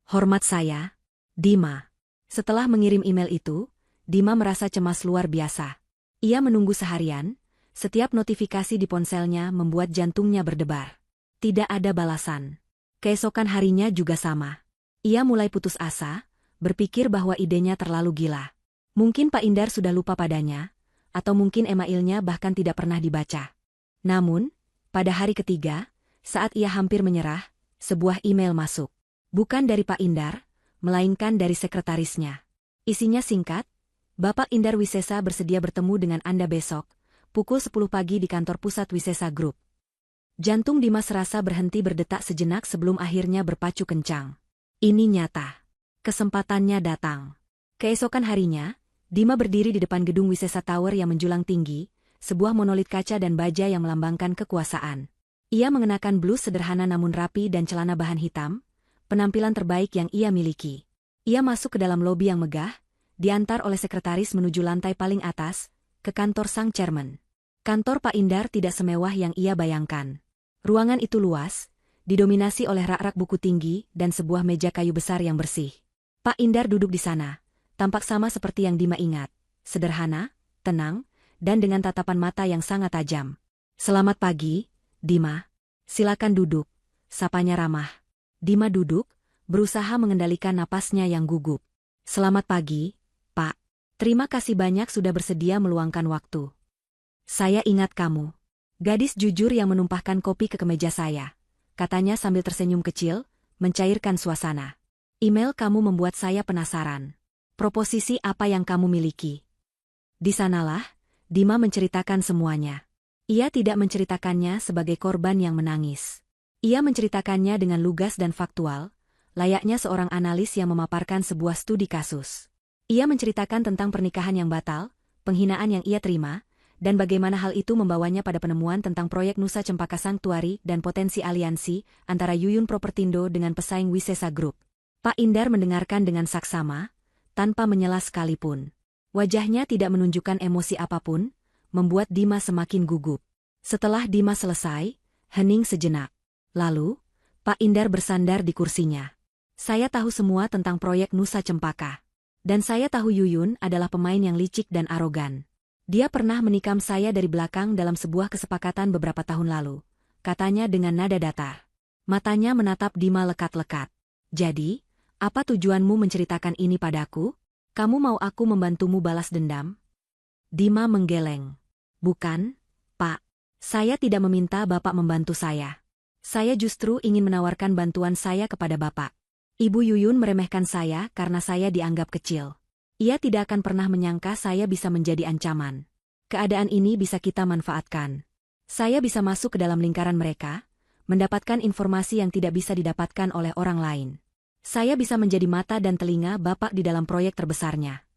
Hormat saya, Dima. Setelah mengirim email itu, Dima merasa cemas luar biasa. Ia menunggu seharian, setiap notifikasi di ponselnya membuat jantungnya berdebar. Tidak ada balasan. Keesokan harinya juga sama. Ia mulai putus asa, berpikir bahwa idenya terlalu gila. Mungkin Pak Indar sudah lupa padanya, atau mungkin emailnya bahkan tidak pernah dibaca. Namun, pada hari ketiga, saat ia hampir menyerah, sebuah email masuk. Bukan dari Pak Indar, melainkan dari sekretarisnya. Isinya singkat, Bapak Indar Wisesa bersedia bertemu dengan Anda besok, pukul 10 pagi di kantor pusat Wisesa Group. Jantung Dimas serasa berhenti berdetak sejenak sebelum akhirnya berpacu kencang. Ini nyata. Kesempatannya datang. Keesokan harinya, Dima berdiri di depan gedung Wisesa Tower yang menjulang tinggi, sebuah monolit kaca dan baja yang melambangkan kekuasaan. Ia mengenakan blus sederhana namun rapi dan celana bahan hitam, penampilan terbaik yang ia miliki. Ia masuk ke dalam lobi yang megah, diantar oleh sekretaris menuju lantai paling atas, ke kantor sang chairman. Kantor Pak Indar tidak semewah yang ia bayangkan. Ruangan itu luas, didominasi oleh rak-rak buku tinggi dan sebuah meja kayu besar yang bersih. Pak Indar duduk di sana, tampak sama seperti yang Dima ingat, sederhana, tenang, dan dengan tatapan mata yang sangat tajam. "Selamat pagi, Dima. Silakan duduk," sapanya ramah. Dima duduk, berusaha mengendalikan napasnya yang gugup. "Selamat pagi, Pak. Terima kasih banyak sudah bersedia meluangkan waktu. Saya ingat kamu." Gadis jujur yang menumpahkan kopi ke kemeja saya, katanya sambil tersenyum kecil, mencairkan suasana. "Email kamu membuat saya penasaran. Proposisi apa yang kamu miliki?" Di sanalah, Dima menceritakan semuanya. Ia tidak menceritakannya sebagai korban yang menangis. Ia menceritakannya dengan lugas dan faktual, layaknya seorang analis yang memaparkan sebuah studi kasus. Ia menceritakan tentang pernikahan yang batal, penghinaan yang ia terima, dan bagaimana hal itu membawanya pada penemuan tentang proyek Nusa Cempaka Sanctuary dan potensi aliansi antara Yuyun Propertindo dengan pesaing Wisesa Group. Pak Indar mendengarkan dengan saksama, tanpa menyela sekalipun. Wajahnya tidak menunjukkan emosi apapun, membuat Dima semakin gugup. Setelah Dima selesai, hening sejenak. Lalu, Pak Indar bersandar di kursinya. "Saya tahu semua tentang proyek Nusa Cempaka. Dan saya tahu Yuyun adalah pemain yang licik dan arogan. Dia pernah menikam saya dari belakang dalam sebuah kesepakatan beberapa tahun lalu," katanya dengan nada datar. Matanya menatap Dima lekat-lekat. "Jadi, apa tujuanmu menceritakan ini padaku? Kamu mau aku membantumu balas dendam?" Dima menggeleng. "Bukan, Pak. Saya tidak meminta Bapak membantu saya. Saya justru ingin menawarkan bantuan saya kepada Bapak. Ibu Yuyun meremehkan saya karena saya dianggap kecil. Ia tidak akan pernah menyangka saya bisa menjadi ancaman. Keadaan ini bisa kita manfaatkan. Saya bisa masuk ke dalam lingkaran mereka, mendapatkan informasi yang tidak bisa didapatkan oleh orang lain. Saya bisa menjadi mata dan telinga Bapak di dalam proyek terbesarnya."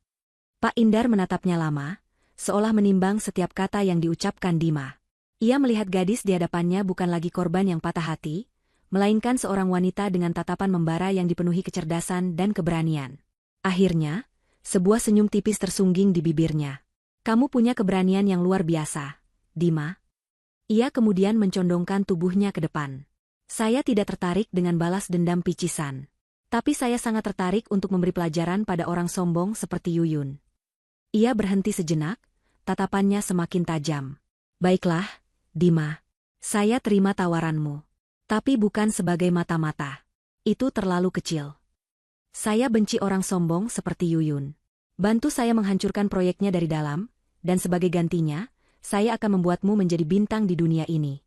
Pak Indar menatapnya lama, seolah menimbang setiap kata yang diucapkan Dima. Ia melihat gadis di hadapannya bukan lagi korban yang patah hati, melainkan seorang wanita dengan tatapan membara yang dipenuhi kecerdasan dan keberanian. Akhirnya, sebuah senyum tipis tersungging di bibirnya. "Kamu punya keberanian yang luar biasa, Dima." Ia kemudian mencondongkan tubuhnya ke depan. "Saya tidak tertarik dengan balas dendam picisan. Tapi saya sangat tertarik untuk memberi pelajaran pada orang sombong seperti Yuyun." Ia berhenti sejenak, tatapannya semakin tajam. "Baiklah, Dima. Saya terima tawaranmu. Tapi bukan sebagai mata-mata. Itu terlalu kecil. Saya benci orang sombong seperti Yuyun. Bantu saya menghancurkan proyeknya dari dalam, dan sebagai gantinya, saya akan membuatmu menjadi bintang di dunia ini."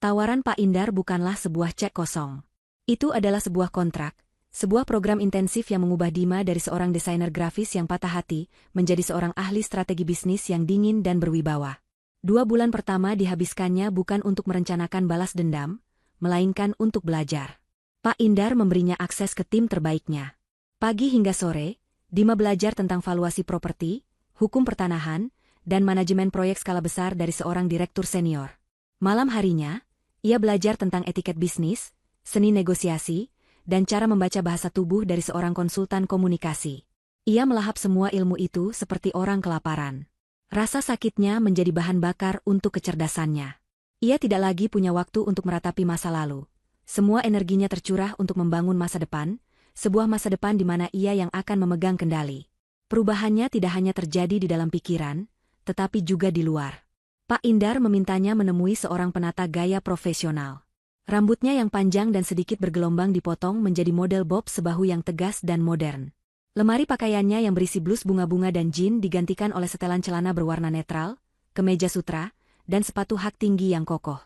Tawaran Pak Indar bukanlah sebuah cek kosong. Itu adalah sebuah kontrak. Sebuah program intensif yang mengubah Dima dari seorang desainer grafis yang patah hati, menjadi seorang ahli strategi bisnis yang dingin dan berwibawa. 2 bulan pertama dihabiskannya bukan untuk merencanakan balas dendam, melainkan untuk belajar. Pak Indar memberinya akses ke tim terbaiknya. Pagi hingga sore, Dima belajar tentang valuasi properti, hukum pertanahan, dan manajemen proyek skala besar dari seorang direktur senior. Malam harinya, ia belajar tentang etiket bisnis, seni negosiasi, dan cara membaca bahasa tubuh dari seorang konsultan komunikasi. Ia melahap semua ilmu itu seperti orang kelaparan. Rasa sakitnya menjadi bahan bakar untuk kecerdasannya. Ia tidak lagi punya waktu untuk meratapi masa lalu. Semua energinya tercurah untuk membangun masa depan, sebuah masa depan di mana ia yang akan memegang kendali. Perubahannya tidak hanya terjadi di dalam pikiran, tetapi juga di luar. Pak Indar memintanya menemui seorang penata gaya profesional. Rambutnya yang panjang dan sedikit bergelombang dipotong menjadi model bob sebahu yang tegas dan modern. Lemari pakaiannya yang berisi blus bunga-bunga dan jin digantikan oleh setelan celana berwarna netral, kemeja sutra, dan sepatu hak tinggi yang kokoh.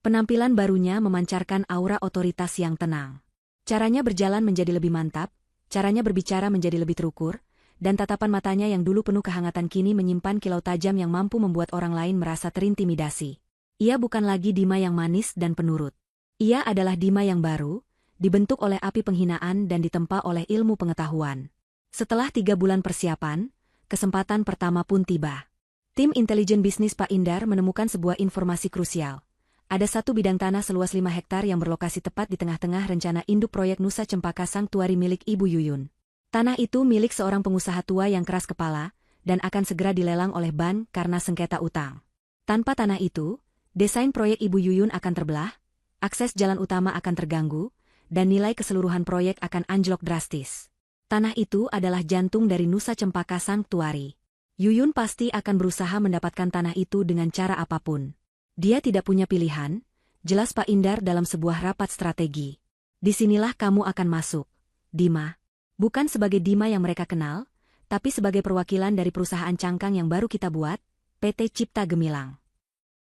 Penampilan barunya memancarkan aura otoritas yang tenang. Caranya berjalan menjadi lebih mantap, caranya berbicara menjadi lebih terukur, dan tatapan matanya yang dulu penuh kehangatan kini menyimpan kilau tajam yang mampu membuat orang lain merasa terintimidasi. Ia bukan lagi Dima yang manis dan penurut. Ia adalah Dima yang baru, dibentuk oleh api penghinaan dan ditempa oleh ilmu pengetahuan. Setelah 3 bulan persiapan, kesempatan pertama pun tiba. Tim intelijen bisnis Pak Indar menemukan sebuah informasi krusial. Ada satu bidang tanah seluas 5 hektar yang berlokasi tepat di tengah-tengah rencana induk proyek Nusa Cempaka Sanctuary milik Ibu Yuyun. Tanah itu milik seorang pengusaha tua yang keras kepala, dan akan segera dilelang oleh BAN karena sengketa utang. Tanpa tanah itu, desain proyek Ibu Yuyun akan terbelah, akses jalan utama akan terganggu, dan nilai keseluruhan proyek akan anjlok drastis. Tanah itu adalah jantung dari Nusa Cempaka Sanctuary. Yuyun pasti akan berusaha mendapatkan tanah itu dengan cara apapun. Dia tidak punya pilihan, jelas Pak Indar dalam sebuah rapat strategi. Disinilah kamu akan masuk, Dima. Bukan sebagai Dima yang mereka kenal, tapi sebagai perwakilan dari perusahaan cangkang yang baru kita buat, PT Cipta Gemilang.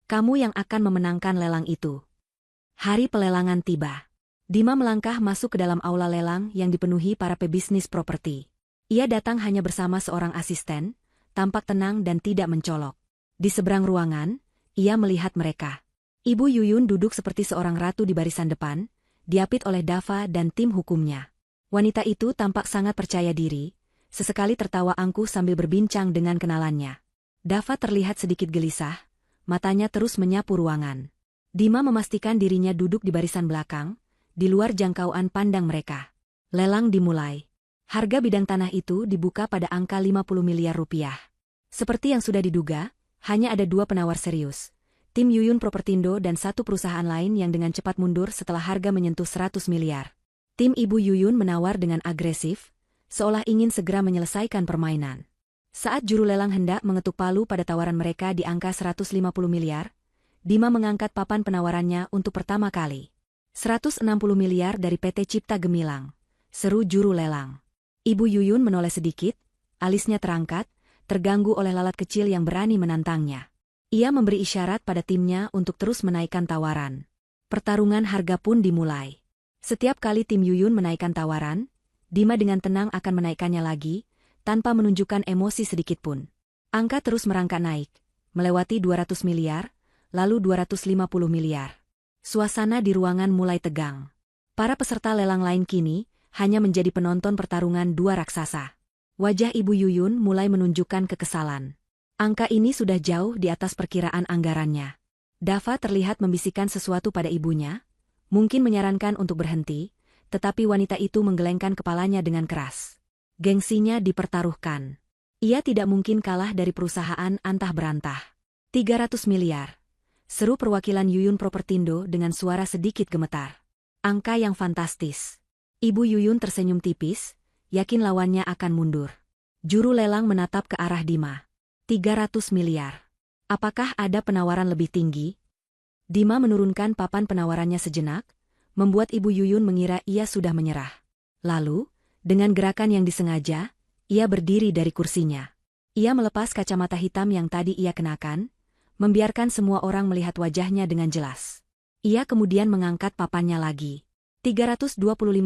Kamu yang akan memenangkan lelang itu. Hari pelelangan tiba. Dima melangkah masuk ke dalam aula lelang yang dipenuhi para pebisnis properti. Ia datang hanya bersama seorang asisten, tampak tenang dan tidak mencolok. Di seberang ruangan, ia melihat mereka. Ibu Yuyun duduk seperti seorang ratu di barisan depan, diapit oleh Dava dan tim hukumnya. Wanita itu tampak sangat percaya diri, sesekali tertawa angkuh sambil berbincang dengan kenalannya. Dava terlihat sedikit gelisah, matanya terus menyapu ruangan. Dima memastikan dirinya duduk di barisan belakang, di luar jangkauan pandang mereka. Lelang dimulai. Harga bidang tanah itu dibuka pada angka 50 miliar rupiah. Seperti yang sudah diduga, hanya ada 2 penawar serius. Tim Yuyun Propertindo dan satu perusahaan lain yang dengan cepat mundur setelah harga menyentuh 100 miliar. Tim Ibu Yuyun menawar dengan agresif, seolah ingin segera menyelesaikan permainan. Saat juru lelang hendak mengetuk palu pada tawaran mereka di angka 150 miliar, Dima mengangkat papan penawarannya untuk pertama kali. 160 miliar dari PT Cipta Gemilang, seru juru lelang. Ibu Yuyun menoleh sedikit, alisnya terangkat, terganggu oleh lalat kecil yang berani menantangnya. Ia memberi isyarat pada timnya untuk terus menaikkan tawaran. Pertarungan harga pun dimulai. Setiap kali tim Yuyun menaikkan tawaran, Dima dengan tenang akan menaikkannya lagi, tanpa menunjukkan emosi sedikitpun. Angka terus merangkak naik, melewati 200 miliar, lalu 250 miliar. Suasana di ruangan mulai tegang. Para peserta lelang lain kini hanya menjadi penonton pertarungan 2 raksasa. Wajah Ibu Yuyun mulai menunjukkan kekesalan. Angka ini sudah jauh di atas perkiraan anggarannya. Dava terlihat membisikkan sesuatu pada ibunya, mungkin menyarankan untuk berhenti, tetapi wanita itu menggelengkan kepalanya dengan keras. Gengsinya dipertaruhkan. Ia tidak mungkin kalah dari perusahaan antah berantah. 300 miliar. Seru perwakilan Yuyun Propertindo dengan suara sedikit gemetar. Angka yang fantastis. Ibu Yuyun tersenyum tipis, yakin lawannya akan mundur. Juru lelang menatap ke arah Dima. 300 miliar. Apakah ada penawaran lebih tinggi? Dima menurunkan papan penawarannya sejenak, membuat Ibu Yuyun mengira ia sudah menyerah. Lalu, dengan gerakan yang disengaja, ia berdiri dari kursinya. Ia melepas kacamata hitam yang tadi ia kenakan, membiarkan semua orang melihat wajahnya dengan jelas. Ia kemudian mengangkat papannya lagi. 325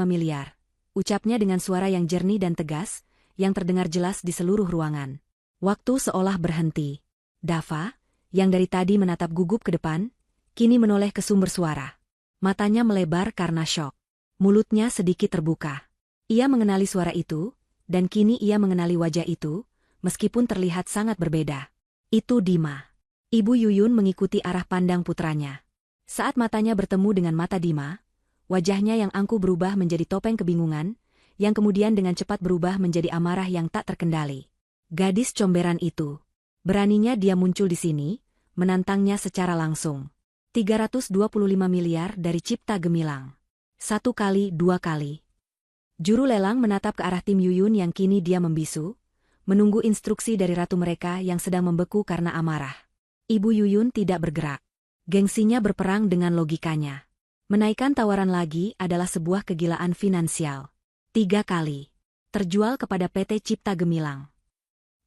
miliar, ucapnya dengan suara yang jernih dan tegas, yang terdengar jelas di seluruh ruangan. Waktu seolah berhenti. Dava, yang dari tadi menatap gugup ke depan, kini menoleh ke sumber suara. Matanya melebar karena syok. Mulutnya sedikit terbuka. Ia mengenali suara itu, dan kini ia mengenali wajah itu, meskipun terlihat sangat berbeda. Itu Dima. Ibu Yuyun mengikuti arah pandang putranya. Saat matanya bertemu dengan mata Dima, wajahnya yang angkuh berubah menjadi topeng kebingungan, yang kemudian dengan cepat berubah menjadi amarah yang tak terkendali. Gadis comberan itu. Beraninya dia muncul di sini, menantangnya secara langsung. 325 miliar dari Cipta Gemilang. 1 kali, 2 kali. Juru lelang menatap ke arah tim Yuyun yang kini dia membisu, menunggu instruksi dari ratu mereka yang sedang membeku karena amarah. Ibu Yuyun tidak bergerak. Gengsinya berperang dengan logikanya. Menaikkan tawaran lagi adalah sebuah kegilaan finansial. 3 kali. Terjual kepada PT Cipta Gemilang.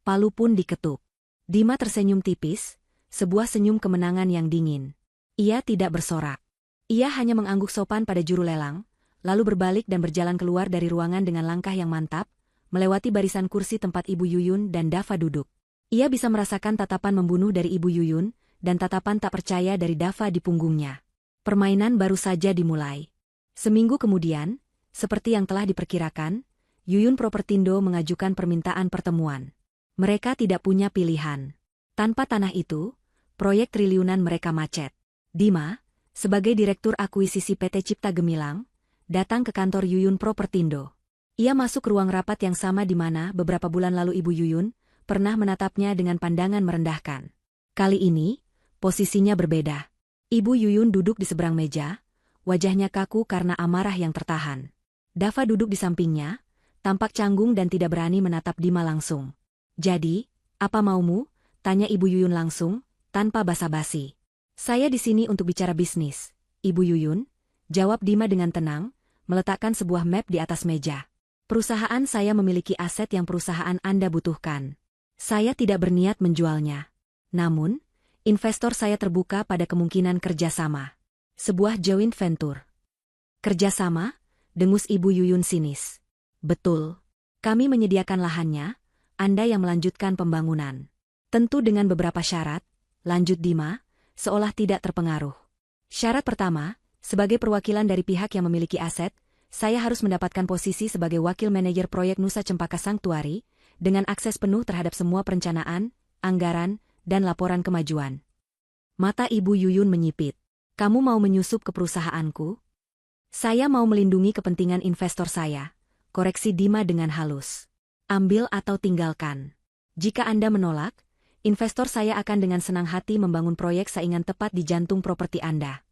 Palu pun diketuk. Dima tersenyum tipis, sebuah senyum kemenangan yang dingin. Ia tidak bersorak. Ia hanya mengangguk sopan pada juru lelang, lalu berbalik dan berjalan keluar dari ruangan dengan langkah yang mantap, melewati barisan kursi tempat Ibu Yuyun dan Dava duduk. Ia bisa merasakan tatapan membunuh dari Ibu Yuyun, dan tatapan tak percaya dari Dava di punggungnya. Permainan baru saja dimulai. Seminggu kemudian, seperti yang telah diperkirakan, Yuyun Propertindo mengajukan permintaan pertemuan. Mereka tidak punya pilihan. Tanpa tanah itu, proyek triliunan mereka macet. Dima, sebagai Direktur Akuisisi PT Cipta Gemilang, datang ke kantor Yuyun Propertindo. Ia masuk ruang rapat yang sama di mana beberapa bulan lalu Ibu Yuyun pernah menatapnya dengan pandangan merendahkan. Kali ini, posisinya berbeda. Ibu Yuyun duduk di seberang meja, wajahnya kaku karena amarah yang tertahan. Dava duduk di sampingnya, tampak canggung dan tidak berani menatap Dima langsung. "Jadi, apa maumu?" tanya Ibu Yuyun langsung, tanpa basa-basi. "Saya di sini untuk bicara bisnis, Ibu Yuyun," jawab Dima dengan tenang, meletakkan sebuah map di atas meja. "Perusahaan saya memiliki aset yang perusahaan Anda butuhkan. Saya tidak berniat menjualnya. Namun, investor saya terbuka pada kemungkinan kerjasama. Sebuah joint venture." "Kerjasama?" dengus Ibu Yuyun sinis. "Betul. Kami menyediakan lahannya, Anda yang melanjutkan pembangunan. Tentu dengan beberapa syarat," lanjut Dima, seolah tidak terpengaruh. "Syarat pertama, sebagai perwakilan dari pihak yang memiliki aset, saya harus mendapatkan posisi sebagai wakil manajer proyek Nusa Cempaka Sanctuary, dengan akses penuh terhadap semua perencanaan, anggaran, dan laporan kemajuan." Mata Ibu Yuyun menyipit. "Kamu mau menyusup ke perusahaanku?" "Saya mau melindungi kepentingan investor saya," koreksi Dima dengan halus. "Ambil atau tinggalkan. Jika Anda menolak, investor saya akan dengan senang hati membangun proyek saingan tepat di jantung properti Anda."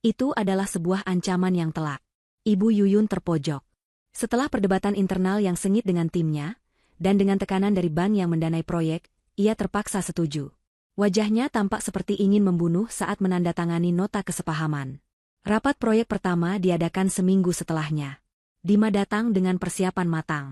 Itu adalah sebuah ancaman yang telak. Ibu Yuyun terpojok. Setelah perdebatan internal yang sengit dengan timnya, dan dengan tekanan dari bank yang mendanai proyek, ia terpaksa setuju. Wajahnya tampak seperti ingin membunuh saat menandatangani nota kesepahaman. Rapat proyek pertama diadakan seminggu setelahnya. Dima datang dengan persiapan matang.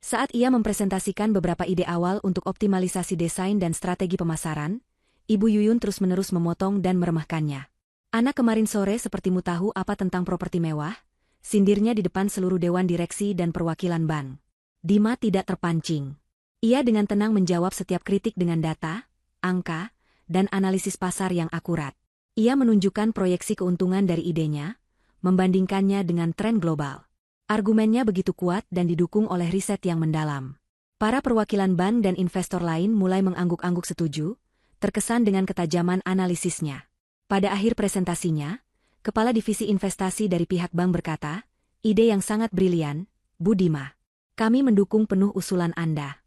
Saat ia mempresentasikan beberapa ide awal untuk optimalisasi desain dan strategi pemasaran, Ibu Yuyun terus-menerus memotong dan meremehkannya. "Anak kemarin sore sepertimu tahu apa tentang properti mewah?" sindirnya di depan seluruh dewan direksi dan perwakilan bank. Dima tidak terpancing. Ia dengan tenang menjawab setiap kritik dengan data, angka, dan analisis pasar yang akurat. Ia menunjukkan proyeksi keuntungan dari idenya, membandingkannya dengan tren global. Argumennya begitu kuat dan didukung oleh riset yang mendalam. Para perwakilan bank dan investor lain mulai mengangguk-angguk setuju, terkesan dengan ketajaman analisisnya. Pada akhir presentasinya, Kepala Divisi Investasi dari pihak bank berkata, "Ide yang sangat brilian, Bu Dima. Kami mendukung penuh usulan Anda."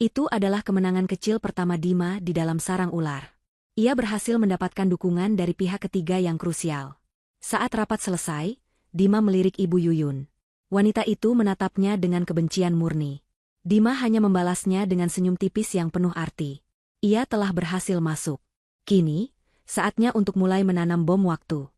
Itu adalah kemenangan kecil pertama Dima di dalam sarang ular. Ia berhasil mendapatkan dukungan dari pihak ketiga yang krusial. Saat rapat selesai, Dima melirik Ibu Yuyun. Wanita itu menatapnya dengan kebencian murni. Dima hanya membalasnya dengan senyum tipis yang penuh arti. Ia telah berhasil masuk. Kini, saatnya untuk mulai menanam bom waktu.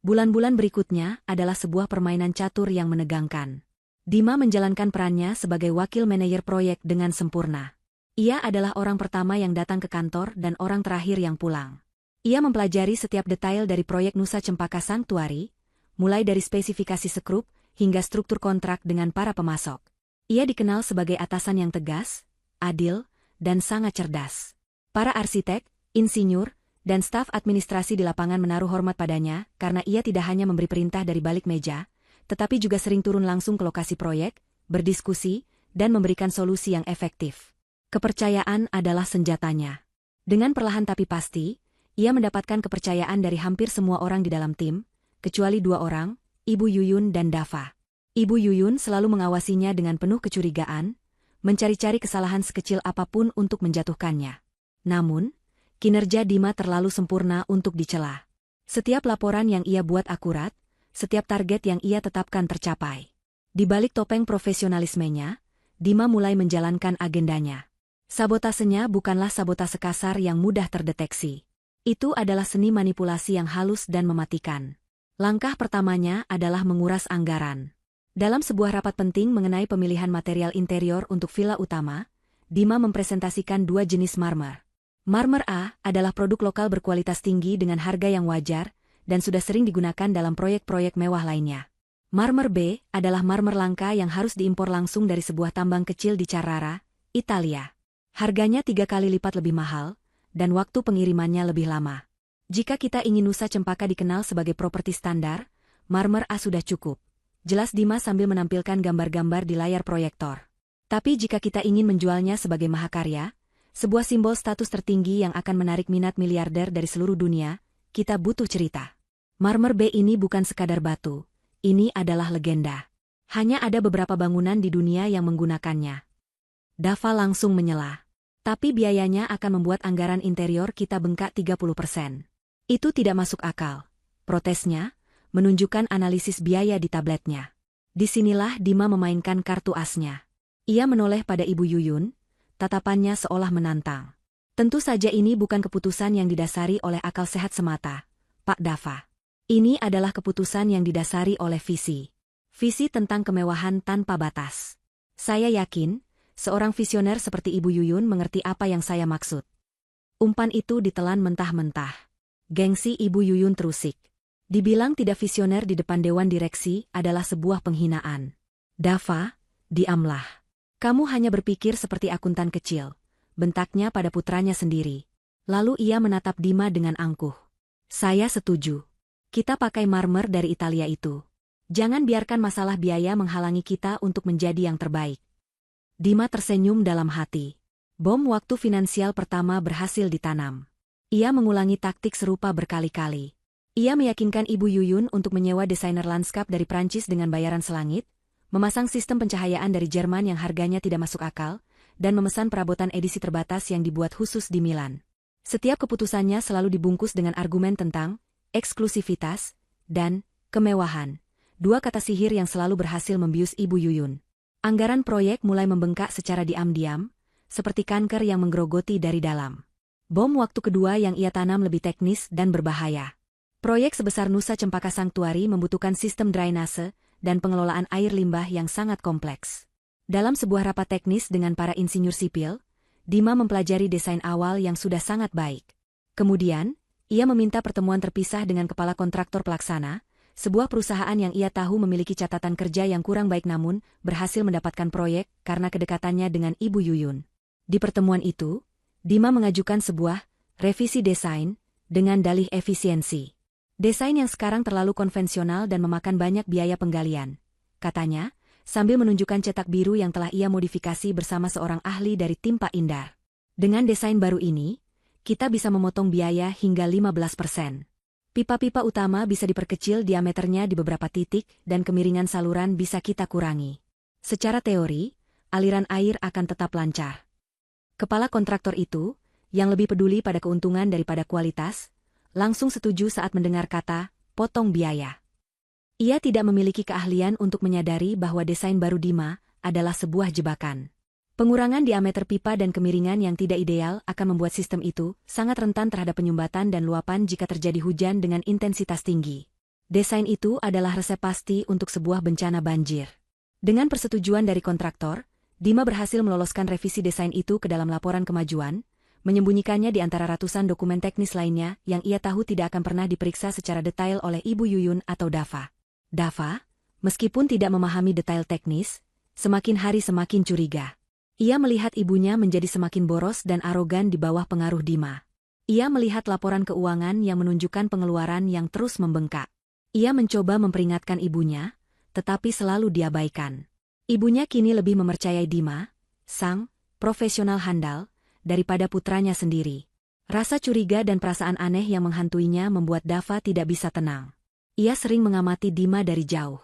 Bulan-bulan berikutnya adalah sebuah permainan catur yang menegangkan. Dima menjalankan perannya sebagai wakil manajer proyek dengan sempurna. Ia adalah orang pertama yang datang ke kantor dan orang terakhir yang pulang. Ia mempelajari setiap detail dari proyek Nusa Cempaka Sanctuary, mulai dari spesifikasi sekrup hingga struktur kontrak dengan para pemasok. Ia dikenal sebagai atasan yang tegas, adil, dan sangat cerdas. Para arsitek, insinyur, dan staf administrasi di lapangan menaruh hormat padanya karena ia tidak hanya memberi perintah dari balik meja, tetapi juga sering turun langsung ke lokasi proyek, berdiskusi, dan memberikan solusi yang efektif. Kepercayaan adalah senjatanya. Dengan perlahan tapi pasti, ia mendapatkan kepercayaan dari hampir semua orang di dalam tim, kecuali 2 orang, Ibu Yuyun dan Dava. Ibu Yuyun selalu mengawasinya dengan penuh kecurigaan, mencari-cari kesalahan sekecil apapun untuk menjatuhkannya. Namun, kinerja Dima terlalu sempurna untuk dicela. Setiap laporan yang ia buat akurat, setiap target yang ia tetapkan tercapai. Di balik topeng profesionalismenya, Dima mulai menjalankan agendanya. Sabotasenya bukanlah sabotase kasar yang mudah terdeteksi. Itu adalah seni manipulasi yang halus dan mematikan. Langkah pertamanya adalah menguras anggaran. Dalam sebuah rapat penting mengenai pemilihan material interior untuk villa utama, Dima mempresentasikan 2 jenis marmer. Marmer A adalah produk lokal berkualitas tinggi dengan harga yang wajar dan sudah sering digunakan dalam proyek-proyek mewah lainnya. Marmer B adalah marmer langka yang harus diimpor langsung dari sebuah tambang kecil di Carrara, Italia. Harganya 3 kali lipat lebih mahal, dan waktu pengirimannya lebih lama. Jika kita ingin Nusa Cempaka dikenal sebagai properti standar, marmer A sudah cukup. Jelas Dima sambil menampilkan gambar-gambar di layar proyektor. Tapi jika kita ingin menjualnya sebagai mahakarya, sebuah simbol status tertinggi yang akan menarik minat miliarder dari seluruh dunia, kita butuh cerita. Marmer B ini bukan sekadar batu, ini adalah legenda. Hanya ada beberapa bangunan di dunia yang menggunakannya. Dava langsung menyela. Tapi biayanya akan membuat anggaran interior kita bengkak 30%. Itu tidak masuk akal. Protesnya, menunjukkan analisis biaya di tabletnya. Disinilah Dima memainkan kartu asnya. Ia menoleh pada Ibu Yuyun, tatapannya seolah menantang. Tentu saja ini bukan keputusan yang didasari oleh akal sehat semata, Pak Dava. Ini adalah keputusan yang didasari oleh visi. Visi tentang kemewahan tanpa batas. Saya yakin, seorang visioner seperti Ibu Yuyun mengerti apa yang saya maksud. Umpan itu ditelan mentah-mentah. Gengsi Ibu Yuyun terusik. Dibilang tidak visioner di depan dewan direksi adalah sebuah penghinaan. Dava, diamlah. Kamu hanya berpikir seperti akuntan kecil, bentaknya pada putranya sendiri. Lalu ia menatap Dima dengan angkuh. Saya setuju. Kita pakai marmer dari Italia itu. Jangan biarkan masalah biaya menghalangi kita untuk menjadi yang terbaik. Dima tersenyum dalam hati. Bom waktu finansial pertama berhasil ditanam. Ia mengulangi taktik serupa berkali-kali. Ia meyakinkan Ibu Yuyun untuk menyewa desainer lanskap dari Prancis dengan bayaran selangit, memasang sistem pencahayaan dari Jerman yang harganya tidak masuk akal, dan memesan perabotan edisi terbatas yang dibuat khusus di Milan. Setiap keputusannya selalu dibungkus dengan argumen tentang eksklusivitas dan kemewahan, 2 kata sihir yang selalu berhasil membius Ibu Yuyun. Anggaran proyek mulai membengkak secara diam-diam, seperti kanker yang menggerogoti dari dalam. Bom waktu kedua yang ia tanam lebih teknis dan berbahaya. Proyek sebesar Nusa Cempaka Sanctuary membutuhkan sistem drainase dan pengelolaan air limbah yang sangat kompleks. Dalam sebuah rapat teknis dengan para insinyur sipil, Dima mempelajari desain awal yang sudah sangat baik. Kemudian, ia meminta pertemuan terpisah dengan kepala kontraktor pelaksana, sebuah perusahaan yang ia tahu memiliki catatan kerja yang kurang baik namun berhasil mendapatkan proyek karena kedekatannya dengan Ibu Yuyun. Di pertemuan itu, Dima mengajukan sebuah revisi desain dengan dalih efisiensi. Desain yang sekarang terlalu konvensional dan memakan banyak biaya penggalian, katanya, sambil menunjukkan cetak biru yang telah ia modifikasi bersama seorang ahli dari tim Pak Indar. Dengan desain baru ini, kita bisa memotong biaya hingga 15%. Pipa-pipa utama bisa diperkecil diameternya di beberapa titik dan kemiringan saluran bisa kita kurangi. Secara teori, aliran air akan tetap lancar. Kepala kontraktor itu, yang lebih peduli pada keuntungan daripada kualitas, langsung setuju saat mendengar kata, potong biaya. Ia tidak memiliki keahlian untuk menyadari bahwa desain baru Dima adalah sebuah jebakan. Pengurangan diameter pipa dan kemiringan yang tidak ideal akan membuat sistem itu sangat rentan terhadap penyumbatan dan luapan jika terjadi hujan dengan intensitas tinggi. Desain itu adalah resep pasti untuk sebuah bencana banjir. Dengan persetujuan dari kontraktor, Dima berhasil meloloskan revisi desain itu ke dalam laporan kemajuan, menyembunyikannya di antara ratusan dokumen teknis lainnya yang ia tahu tidak akan pernah diperiksa secara detail oleh Ibu Yuyun atau Dava. Dava, meskipun tidak memahami detail teknis, semakin hari semakin curiga. Ia melihat ibunya menjadi semakin boros dan arogan di bawah pengaruh Dima. Ia melihat laporan keuangan yang menunjukkan pengeluaran yang terus membengkak. Ia mencoba memperingatkan ibunya, tetapi selalu diabaikan. Ibunya kini lebih mempercayai Dima, sang profesional handal, daripada putranya sendiri. Rasa curiga dan perasaan aneh yang menghantuinya membuat Dava tidak bisa tenang. Ia sering mengamati Dima dari jauh.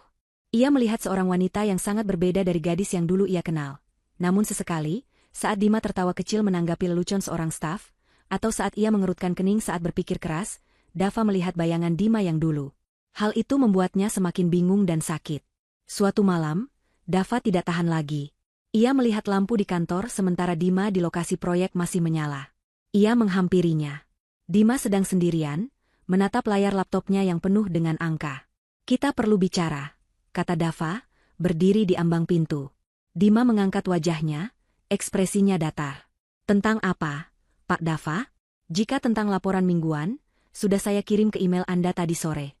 Ia melihat seorang wanita yang sangat berbeda dari gadis yang dulu ia kenal. Namun sesekali, saat Dima tertawa kecil menanggapi lelucon seorang staf, atau saat ia mengerutkan kening saat berpikir keras, Dava melihat bayangan Dima yang dulu. Hal itu membuatnya semakin bingung dan sakit. Suatu malam, Dava tidak tahan lagi. Ia melihat lampu di kantor sementara Dima di lokasi proyek masih menyala. Ia menghampirinya. Dima sedang sendirian, menatap layar laptopnya yang penuh dengan angka. "Kita perlu bicara," kata Dava, berdiri di ambang pintu. Dima mengangkat wajahnya, ekspresinya datar. "Tentang apa, Pak Dava?" "Jika tentang laporan mingguan, sudah saya kirim ke email Anda tadi sore."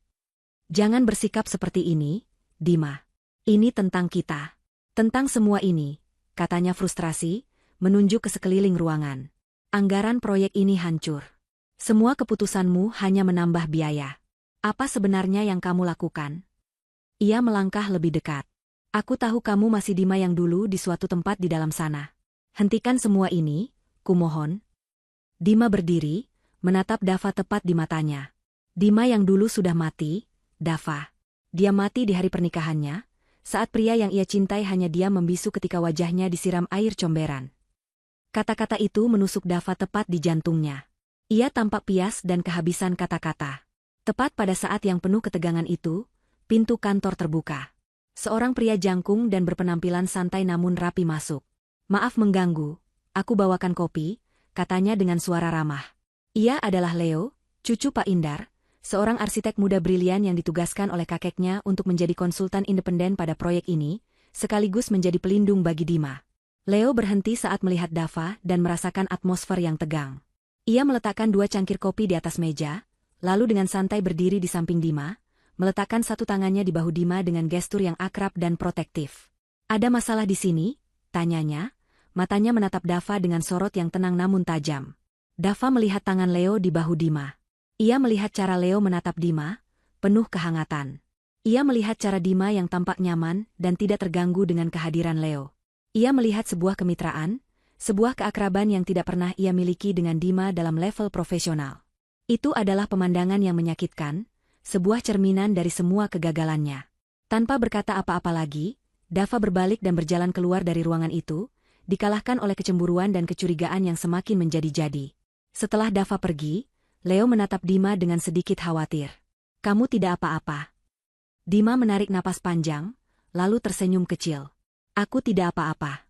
"Jangan bersikap seperti ini, Dima. Ini tentang kita. Tentang semua ini," katanya frustrasi, menunjuk ke sekeliling ruangan. "Anggaran proyek ini hancur. Semua keputusanmu hanya menambah biaya. Apa sebenarnya yang kamu lakukan?" Ia melangkah lebih dekat. "Aku tahu kamu masih Dima yang dulu di suatu tempat di dalam sana. Hentikan semua ini, kumohon." Dima berdiri, menatap Dava tepat di matanya. Dima yang dulu sudah mati, Dava. Dia mati di hari pernikahannya, saat pria yang ia cintai hanya diam membisu ketika wajahnya disiram air comberan. Kata-kata itu menusuk Dava tepat di jantungnya. Ia tampak pias dan kehabisan kata-kata. Tepat pada saat yang penuh ketegangan itu, pintu kantor terbuka. Seorang pria jangkung dan berpenampilan santai namun rapi masuk. "Maaf mengganggu, aku bawakan kopi," katanya dengan suara ramah. Ia adalah Leo, cucu Pak Indar, seorang arsitek muda brilian yang ditugaskan oleh kakeknya untuk menjadi konsultan independen pada proyek ini, sekaligus menjadi pelindung bagi Dima. Leo berhenti saat melihat Dava dan merasakan atmosfer yang tegang. Ia meletakkan 2 cangkir kopi di atas meja, lalu dengan santai berdiri di samping Dima, meletakkan satu tangannya di bahu Dima dengan gestur yang akrab dan protektif. "Ada masalah di sini?" tanyanya, matanya menatap Dava dengan sorot yang tenang namun tajam. Dava melihat tangan Leo di bahu Dima. Ia melihat cara Leo menatap Dima, penuh kehangatan. Ia melihat cara Dima yang tampak nyaman dan tidak terganggu dengan kehadiran Leo. Ia melihat sebuah kemitraan, sebuah keakraban yang tidak pernah ia miliki dengan Dima dalam level profesional. Itu adalah pemandangan yang menyakitkan, sebuah cerminan dari semua kegagalannya. Tanpa berkata apa-apa lagi, Dava berbalik dan berjalan keluar dari ruangan itu, dikalahkan oleh kecemburuan dan kecurigaan yang semakin menjadi-jadi. Setelah Dava pergi, Leo menatap Dima dengan sedikit khawatir. "Kamu tidak apa-apa?" Dima menarik napas panjang, lalu tersenyum kecil. "Aku tidak apa-apa."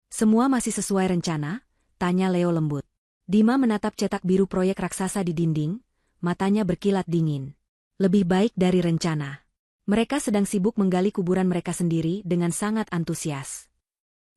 "Semua masih sesuai rencana?" tanya Leo lembut. Dima menatap cetak biru proyek raksasa di dinding, matanya berkilat dingin. "Lebih baik dari rencana." Mereka sedang sibuk menggali kuburan mereka sendiri dengan sangat antusias.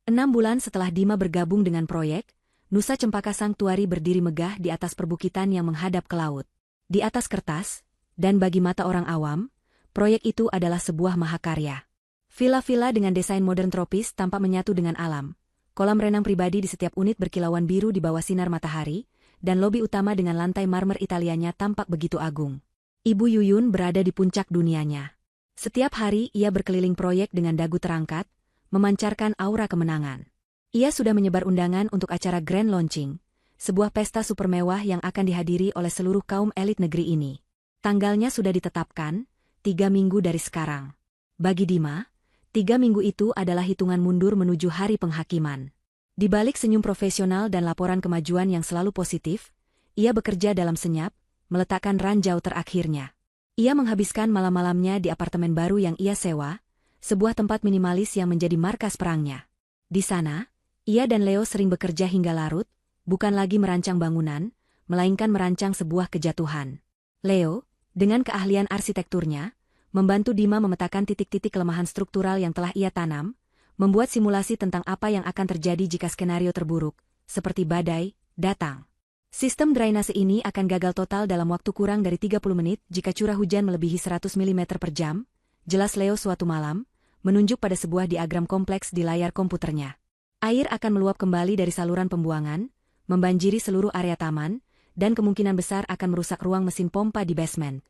6 bulan setelah Dima bergabung dengan proyek, Nusa Cempaka Sanctuary berdiri megah di atas perbukitan yang menghadap ke laut. Di atas kertas, dan bagi mata orang awam, proyek itu adalah sebuah mahakarya. Villa-villa dengan desain modern tropis tampak menyatu dengan alam. Kolam renang pribadi di setiap unit berkilauan biru di bawah sinar matahari, dan lobi utama dengan lantai marmer Italianya tampak begitu agung. Ibu Yuyun berada di puncak dunianya. Setiap hari ia berkeliling proyek dengan dagu terangkat, memancarkan aura kemenangan. Ia sudah menyebar undangan untuk acara Grand Launching, sebuah pesta super mewah yang akan dihadiri oleh seluruh kaum elit negeri ini. Tanggalnya sudah ditetapkan, 3 minggu dari sekarang. Bagi Dima, 3 minggu itu adalah hitungan mundur menuju hari penghakiman. Di balik senyum profesional dan laporan kemajuan yang selalu positif, ia bekerja dalam senyap, meletakkan ranjau terakhirnya. Ia menghabiskan malam-malamnya di apartemen baru yang ia sewa, sebuah tempat minimalis yang menjadi markas perangnya. Di sana, ia dan Leo sering bekerja hingga larut, bukan lagi merancang bangunan, melainkan merancang sebuah kejatuhan. Leo, dengan keahlian arsitekturnya, membantu Dima memetakan titik-titik kelemahan struktural yang telah ia tanam, membuat simulasi tentang apa yang akan terjadi jika skenario terburuk, seperti badai, datang. Sistem drainase ini akan gagal total dalam waktu kurang dari 30 menit jika curah hujan melebihi 100 mm per jam, jelas Leo suatu malam, menunjuk pada sebuah diagram kompleks di layar komputernya. Air akan meluap kembali dari saluran pembuangan, membanjiri seluruh area taman, dan kemungkinan besar akan merusak ruang mesin pompa di basement.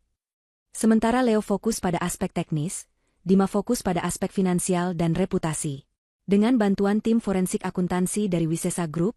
Sementara Leo fokus pada aspek teknis, Dima fokus pada aspek finansial dan reputasi. Dengan bantuan tim forensik akuntansi dari Wisesa Group,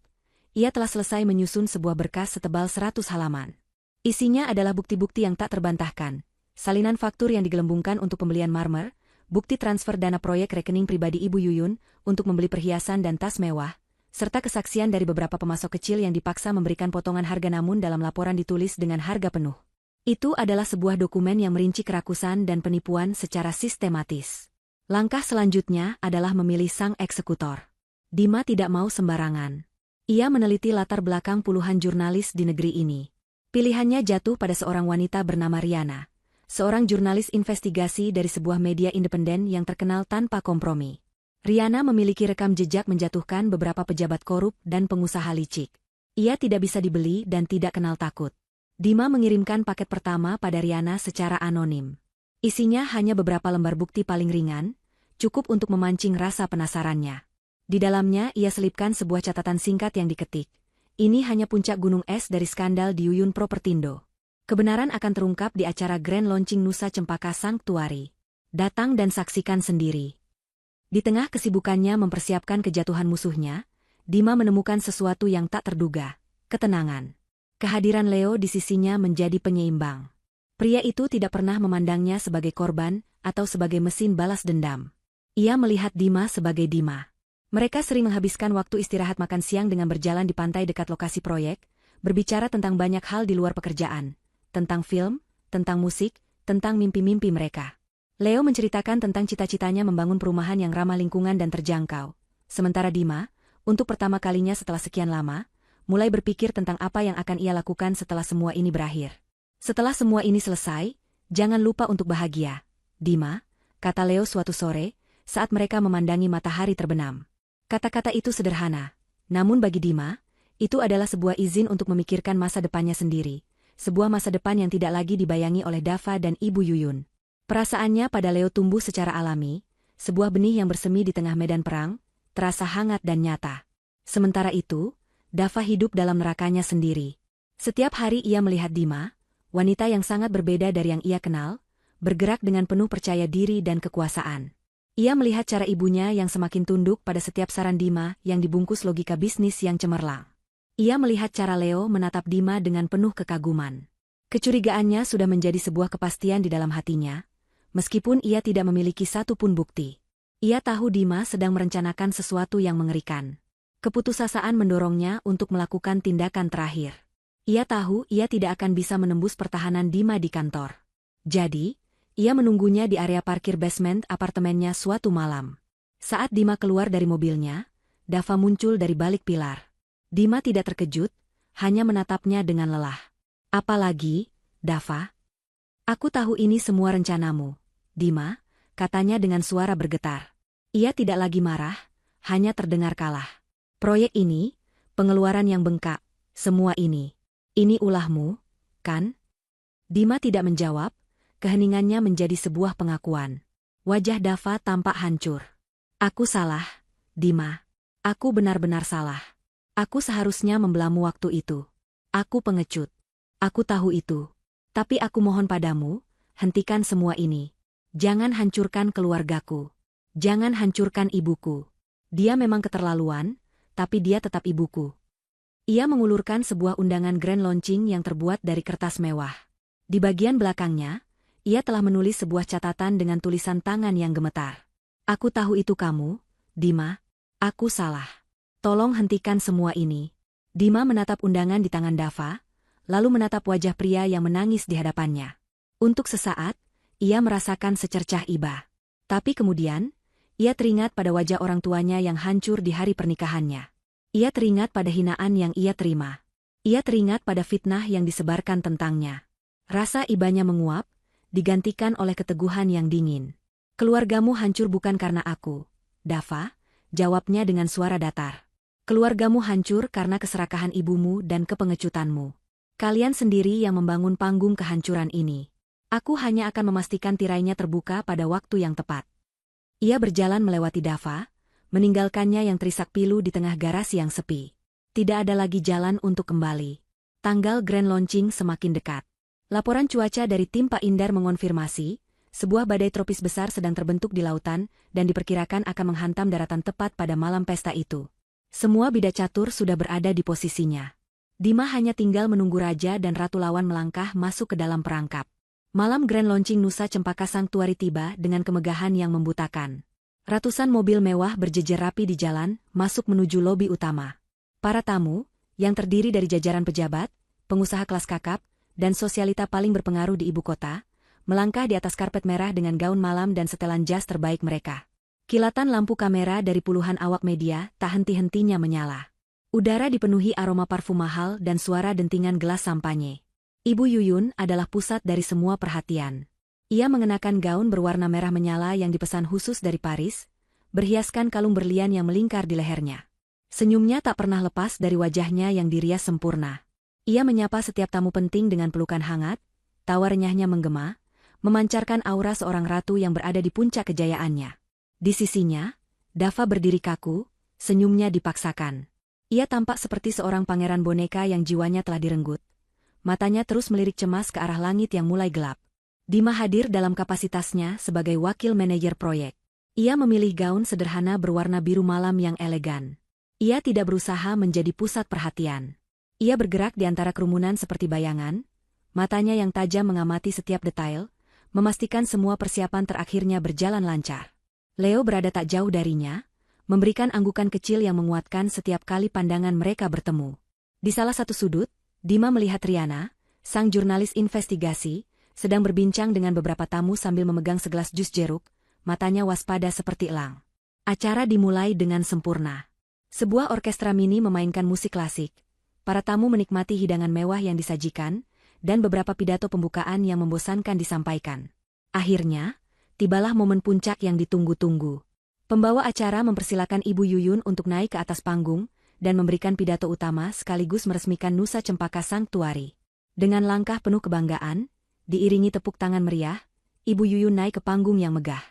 ia telah selesai menyusun sebuah berkas setebal 100 halaman. Isinya adalah bukti-bukti yang tak terbantahkan, salinan faktur yang digelembungkan untuk pembelian marmer, bukti transfer dana proyek rekening pribadi Ibu Yuyun untuk membeli perhiasan dan tas mewah, serta kesaksian dari beberapa pemasok kecil yang dipaksa memberikan potongan harga namun dalam laporan ditulis dengan harga penuh. Itu adalah sebuah dokumen yang merinci kerakusan dan penipuan secara sistematis. Langkah selanjutnya adalah memilih sang eksekutor. Dima tidak mau sembarangan. Ia meneliti latar belakang puluhan jurnalis di negeri ini. Pilihannya jatuh pada seorang wanita bernama Riana, seorang jurnalis investigasi dari sebuah media independen yang terkenal tanpa kompromi. Riana memiliki rekam jejak menjatuhkan beberapa pejabat korup dan pengusaha licik. Ia tidak bisa dibeli dan tidak kenal takut. Dima mengirimkan paket pertama pada Riana secara anonim. Isinya hanya beberapa lembar bukti paling ringan, cukup untuk memancing rasa penasarannya. Di dalamnya ia selipkan sebuah catatan singkat yang diketik. Ini hanya puncak gunung es dari skandal di Yuyun Propertindo. Kebenaran akan terungkap di acara Grand Launching Nusa Cempaka Sanctuary. Datang dan saksikan sendiri. Di tengah kesibukannya mempersiapkan kejatuhan musuhnya, Dima menemukan sesuatu yang tak terduga, ketenangan. Kehadiran Leo di sisinya menjadi penyeimbang. Pria itu tidak pernah memandangnya sebagai korban atau sebagai mesin balas dendam. Ia melihat Dima sebagai Dima. Mereka sering menghabiskan waktu istirahat makan siang dengan berjalan di pantai dekat lokasi proyek, berbicara tentang banyak hal di luar pekerjaan. Tentang film, tentang musik, tentang mimpi-mimpi mereka. Leo menceritakan tentang cita-citanya membangun perumahan yang ramah lingkungan dan terjangkau. Sementara Dima, untuk pertama kalinya setelah sekian lama, mulai berpikir tentang apa yang akan ia lakukan setelah semua ini berakhir. Setelah semua ini selesai, jangan lupa untuk bahagia, Dima, kata Leo suatu sore, saat mereka memandangi matahari terbenam. Kata-kata itu sederhana, namun bagi Dima, itu adalah sebuah izin untuk memikirkan masa depannya sendiri. Sebuah masa depan yang tidak lagi dibayangi oleh Dava dan Ibu Yuyun. Perasaannya pada Leo tumbuh secara alami, sebuah benih yang bersemi di tengah medan perang, terasa hangat dan nyata. Sementara itu, Dava hidup dalam nerakanya sendiri. Setiap hari ia melihat Dima, wanita yang sangat berbeda dari yang ia kenal, bergerak dengan penuh percaya diri dan kekuasaan. Ia melihat cara ibunya yang semakin tunduk pada setiap saran Dima yang dibungkus logika bisnis yang cemerlang. Ia melihat cara Leo menatap Dima dengan penuh kekaguman. Kecurigaannya sudah menjadi sebuah kepastian di dalam hatinya, meskipun ia tidak memiliki satu pun bukti. Ia tahu Dima sedang merencanakan sesuatu yang mengerikan. Keputusasaan mendorongnya untuk melakukan tindakan terakhir. Ia tahu ia tidak akan bisa menembus pertahanan Dima di kantor. Jadi, ia menunggunya di area parkir basement apartemennya suatu malam. Saat Dima keluar dari mobilnya, Dava muncul dari balik pilar. Dima tidak terkejut, hanya menatapnya dengan lelah. Apalagi, Dava? Aku tahu ini semua rencanamu, Dima, katanya dengan suara bergetar. Ia tidak lagi marah, hanya terdengar kalah. Proyek ini, pengeluaran yang bengkak, semua ini ulahmu, kan? Dima tidak menjawab, keheningannya menjadi sebuah pengakuan. Wajah Dava tampak hancur. Aku salah, Dima. Aku benar-benar salah. Aku seharusnya membelamu waktu itu. Aku pengecut. Aku tahu itu. Tapi aku mohon padamu, hentikan semua ini. Jangan hancurkan keluargaku. Jangan hancurkan ibuku. Dia memang keterlaluan, tapi dia tetap ibuku. Ia mengulurkan sebuah undangan grand launching yang terbuat dari kertas mewah. Di bagian belakangnya, ia telah menulis sebuah catatan dengan tulisan tangan yang gemetar. Aku tahu itu kamu, Dima. Aku salah. Tolong hentikan semua ini. Dima menatap undangan di tangan Dava, lalu menatap wajah pria yang menangis di hadapannya. Untuk sesaat, ia merasakan secercah iba. Tapi kemudian, ia teringat pada wajah orang tuanya yang hancur di hari pernikahannya. Ia teringat pada hinaan yang ia terima. Ia teringat pada fitnah yang disebarkan tentangnya. Rasa ibanya menguap, digantikan oleh keteguhan yang dingin. Keluargamu hancur bukan karena aku, Dava, jawabnya dengan suara datar. Keluargamu hancur karena keserakahan ibumu dan kepengecutanmu. Kalian sendiri yang membangun panggung kehancuran ini. Aku hanya akan memastikan tirainya terbuka pada waktu yang tepat. Ia berjalan melewati Dava, meninggalkannya yang terisak pilu di tengah garasi yang sepi. Tidak ada lagi jalan untuk kembali. Tanggal grand launching semakin dekat. Laporan cuaca dari tim Pak Indar mengonfirmasi, sebuah badai tropis besar sedang terbentuk di lautan dan diperkirakan akan menghantam daratan tepat pada malam pesta itu. Semua bidak catur sudah berada di posisinya. Dima hanya tinggal menunggu raja dan ratu lawan melangkah masuk ke dalam perangkap. Malam grand launching Nusa Cempaka Sanctuary tiba dengan kemegahan yang membutakan. Ratusan mobil mewah berjejer rapi di jalan, masuk menuju lobi utama. Para tamu, yang terdiri dari jajaran pejabat, pengusaha kelas kakap, dan sosialita paling berpengaruh di ibu kota, melangkah di atas karpet merah dengan gaun malam dan setelan jas terbaik mereka. Kilatan lampu kamera dari puluhan awak media tak henti-hentinya menyala. Udara dipenuhi aroma parfum mahal dan suara dentingan gelas sampanye. Ibu Yuyun adalah pusat dari semua perhatian. Ia mengenakan gaun berwarna merah menyala yang dipesan khusus dari Paris, berhiaskan kalung berlian yang melingkar di lehernya. Senyumnya tak pernah lepas dari wajahnya yang dirias sempurna. Ia menyapa setiap tamu penting dengan pelukan hangat, tawa renyahnya menggema, memancarkan aura seorang ratu yang berada di puncak kejayaannya. Di sisinya, Dava berdiri kaku, senyumnya dipaksakan. Ia tampak seperti seorang pangeran boneka yang jiwanya telah direnggut. Matanya terus melirik cemas ke arah langit yang mulai gelap. Dima hadir dalam kapasitasnya sebagai wakil manajer proyek. Ia memilih gaun sederhana berwarna biru malam yang elegan. Ia tidak berusaha menjadi pusat perhatian. Ia bergerak di antara kerumunan seperti bayangan, matanya yang tajam mengamati setiap detail, memastikan semua persiapan terakhirnya berjalan lancar. Leo berada tak jauh darinya, memberikan anggukan kecil yang menguatkan setiap kali pandangan mereka bertemu. Di salah satu sudut, Dima melihat Riana, sang jurnalis investigasi, sedang berbincang dengan beberapa tamu sambil memegang segelas jus jeruk, matanya waspada seperti elang. Acara dimulai dengan sempurna. Sebuah orkestra mini memainkan musik klasik, para tamu menikmati hidangan mewah yang disajikan, dan beberapa pidato pembukaan yang membosankan disampaikan. Akhirnya, tibalah momen puncak yang ditunggu-tunggu. Pembawa acara mempersilakan Ibu Yuyun untuk naik ke atas panggung, dan memberikan pidato utama sekaligus meresmikan Nusa Cempaka Sanctuary. Dengan langkah penuh kebanggaan, diiringi tepuk tangan meriah, Ibu Yuyun naik ke panggung yang megah.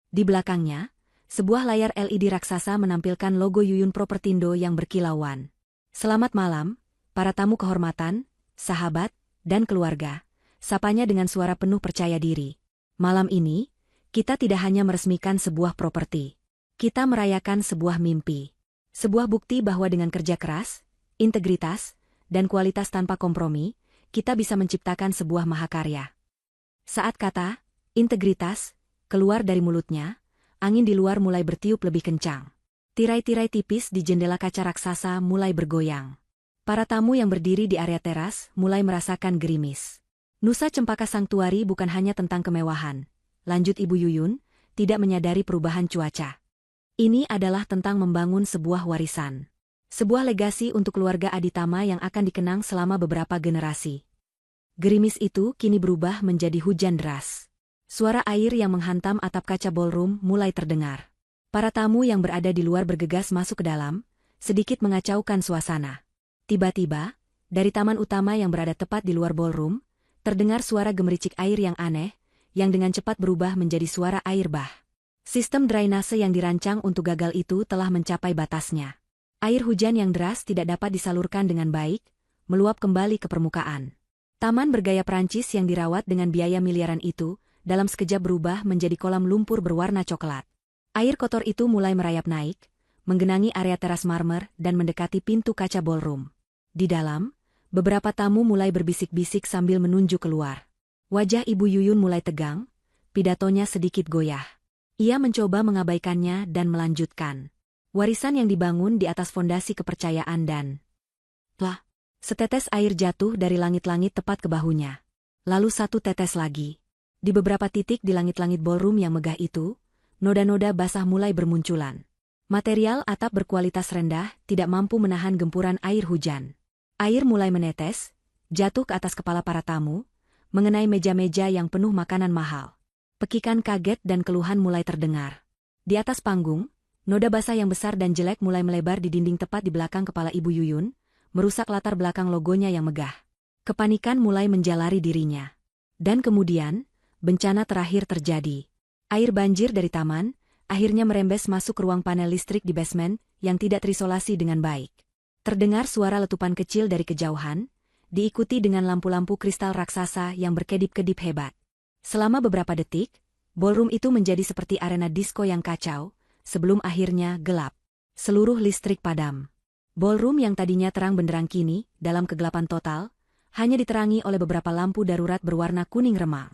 Di belakangnya, sebuah layar LED raksasa menampilkan logo Yuyun Propertindo yang berkilauan. Selamat malam, para tamu kehormatan, sahabat, dan keluarga, sapanya dengan suara penuh percaya diri. Malam ini, kita tidak hanya meresmikan sebuah properti. Kita merayakan sebuah mimpi. Sebuah bukti bahwa dengan kerja keras, integritas, dan kualitas tanpa kompromi, kita bisa menciptakan sebuah mahakarya. Saat kata integritas keluar dari mulutnya, angin di luar mulai bertiup lebih kencang. Tirai-tirai tipis di jendela kaca raksasa mulai bergoyang. Para tamu yang berdiri di area teras mulai merasakan gerimis. Nusa Cempaka Sanctuary bukan hanya tentang kemewahan, lanjut Ibu Yuyun, tidak menyadari perubahan cuaca. Ini adalah tentang membangun sebuah warisan. Sebuah legasi untuk keluarga Aditama yang akan dikenang selama beberapa generasi. Gerimis itu kini berubah menjadi hujan deras. Suara air yang menghantam atap kaca ballroom mulai terdengar. Para tamu yang berada di luar bergegas masuk ke dalam, sedikit mengacaukan suasana. Tiba-tiba, dari taman utama yang berada tepat di luar ballroom, terdengar suara gemericik air yang aneh, yang dengan cepat berubah menjadi suara air bah. Sistem drainase yang dirancang untuk gagal itu telah mencapai batasnya. Air hujan yang deras tidak dapat disalurkan dengan baik, meluap kembali ke permukaan. Taman bergaya Prancis yang dirawat dengan biaya miliaran itu, dalam sekejap berubah menjadi kolam lumpur berwarna coklat. Air kotor itu mulai merayap naik, menggenangi area teras marmer dan mendekati pintu kaca ballroom. Di dalam, beberapa tamu mulai berbisik-bisik sambil menunjuk keluar. Wajah Ibu Yuyun mulai tegang, pidatonya sedikit goyah. Ia mencoba mengabaikannya dan melanjutkan. Warisan yang dibangun di atas fondasi kepercayaan dan... Setetes air jatuh dari langit-langit tepat ke bahunya. Lalu satu tetes lagi. Di beberapa titik di langit-langit ballroom yang megah itu, noda-noda basah mulai bermunculan. Material atap berkualitas rendah tidak mampu menahan gempuran air hujan. Air mulai menetes, jatuh ke atas kepala para tamu, mengenai meja-meja yang penuh makanan mahal. Pekikan kaget dan keluhan mulai terdengar. Di atas panggung, noda basah yang besar dan jelek mulai melebar di dinding tepat di belakang kepala Ibu Yuyun, merusak latar belakang logonya yang megah. Kepanikan mulai menjalari dirinya. Dan kemudian, bencana terakhir terjadi. Air banjir dari taman, akhirnya merembes masuk ke ruang panel listrik di basement, yang tidak terisolasi dengan baik. Terdengar suara letupan kecil dari kejauhan, diikuti dengan lampu-lampu kristal raksasa yang berkedip-kedip hebat. Selama beberapa detik, ballroom itu menjadi seperti arena disko yang kacau, sebelum akhirnya gelap. Seluruh listrik padam. Ballroom yang tadinya terang benderang kini, dalam kegelapan total, hanya diterangi oleh beberapa lampu darurat berwarna kuning remang.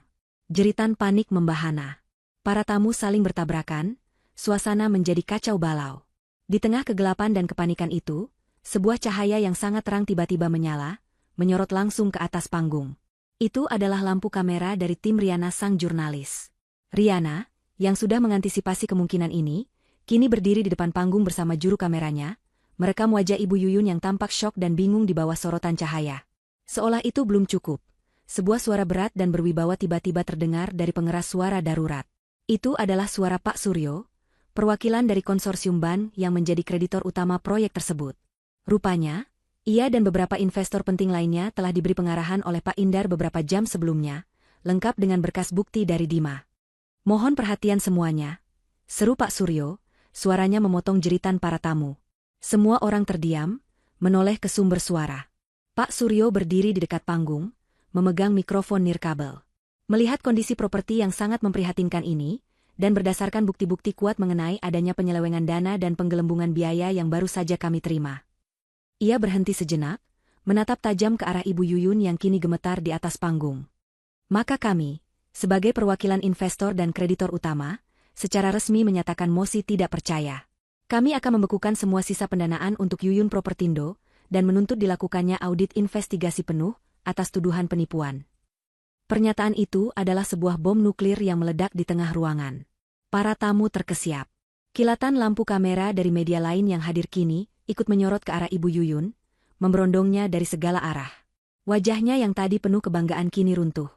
Jeritan panik membahana. Para tamu saling bertabrakan, suasana menjadi kacau balau. Di tengah kegelapan dan kepanikan itu, sebuah cahaya yang sangat terang tiba-tiba menyala, menyorot langsung ke atas panggung. Itu adalah lampu kamera dari tim Riana sang jurnalis. Riana, yang sudah mengantisipasi kemungkinan ini, kini berdiri di depan panggung bersama juru kameranya, merekam wajah Ibu Yuyun yang tampak syok dan bingung di bawah sorotan cahaya. Seolah itu belum cukup. Sebuah suara berat dan berwibawa tiba-tiba terdengar dari pengeras suara darurat. Itu adalah suara Pak Suryo, perwakilan dari konsorsium BAN yang menjadi kreditor utama proyek tersebut. Rupanya, ia dan beberapa investor penting lainnya telah diberi pengarahan oleh Pak Indar beberapa jam sebelumnya, lengkap dengan berkas bukti dari Dima. Mohon perhatian semuanya, seru Pak Suryo, suaranya memotong jeritan para tamu. Semua orang terdiam, menoleh ke sumber suara. Pak Suryo berdiri di dekat panggung, memegang mikrofon nirkabel. Melihat kondisi properti yang sangat memprihatinkan ini, dan berdasarkan bukti-bukti kuat mengenai adanya penyelewengan dana dan penggelembungan biaya yang baru saja kami terima. Ia berhenti sejenak, menatap tajam ke arah Ibu Yuyun yang kini gemetar di atas panggung. Maka kami, sebagai perwakilan investor dan kreditor utama, secara resmi menyatakan mosi tidak percaya. Kami akan membekukan semua sisa pendanaan untuk Yuyun Propertindo dan menuntut dilakukannya audit investigasi penuh atas tuduhan penipuan. Pernyataan itu adalah sebuah bom nuklir yang meledak di tengah ruangan. Para tamu terkesiap. Kilatan lampu kamera dari media lain yang hadir kini ikut menyorot ke arah Ibu Yuyun, memberondongnya dari segala arah. Wajahnya yang tadi penuh kebanggaan kini runtuh,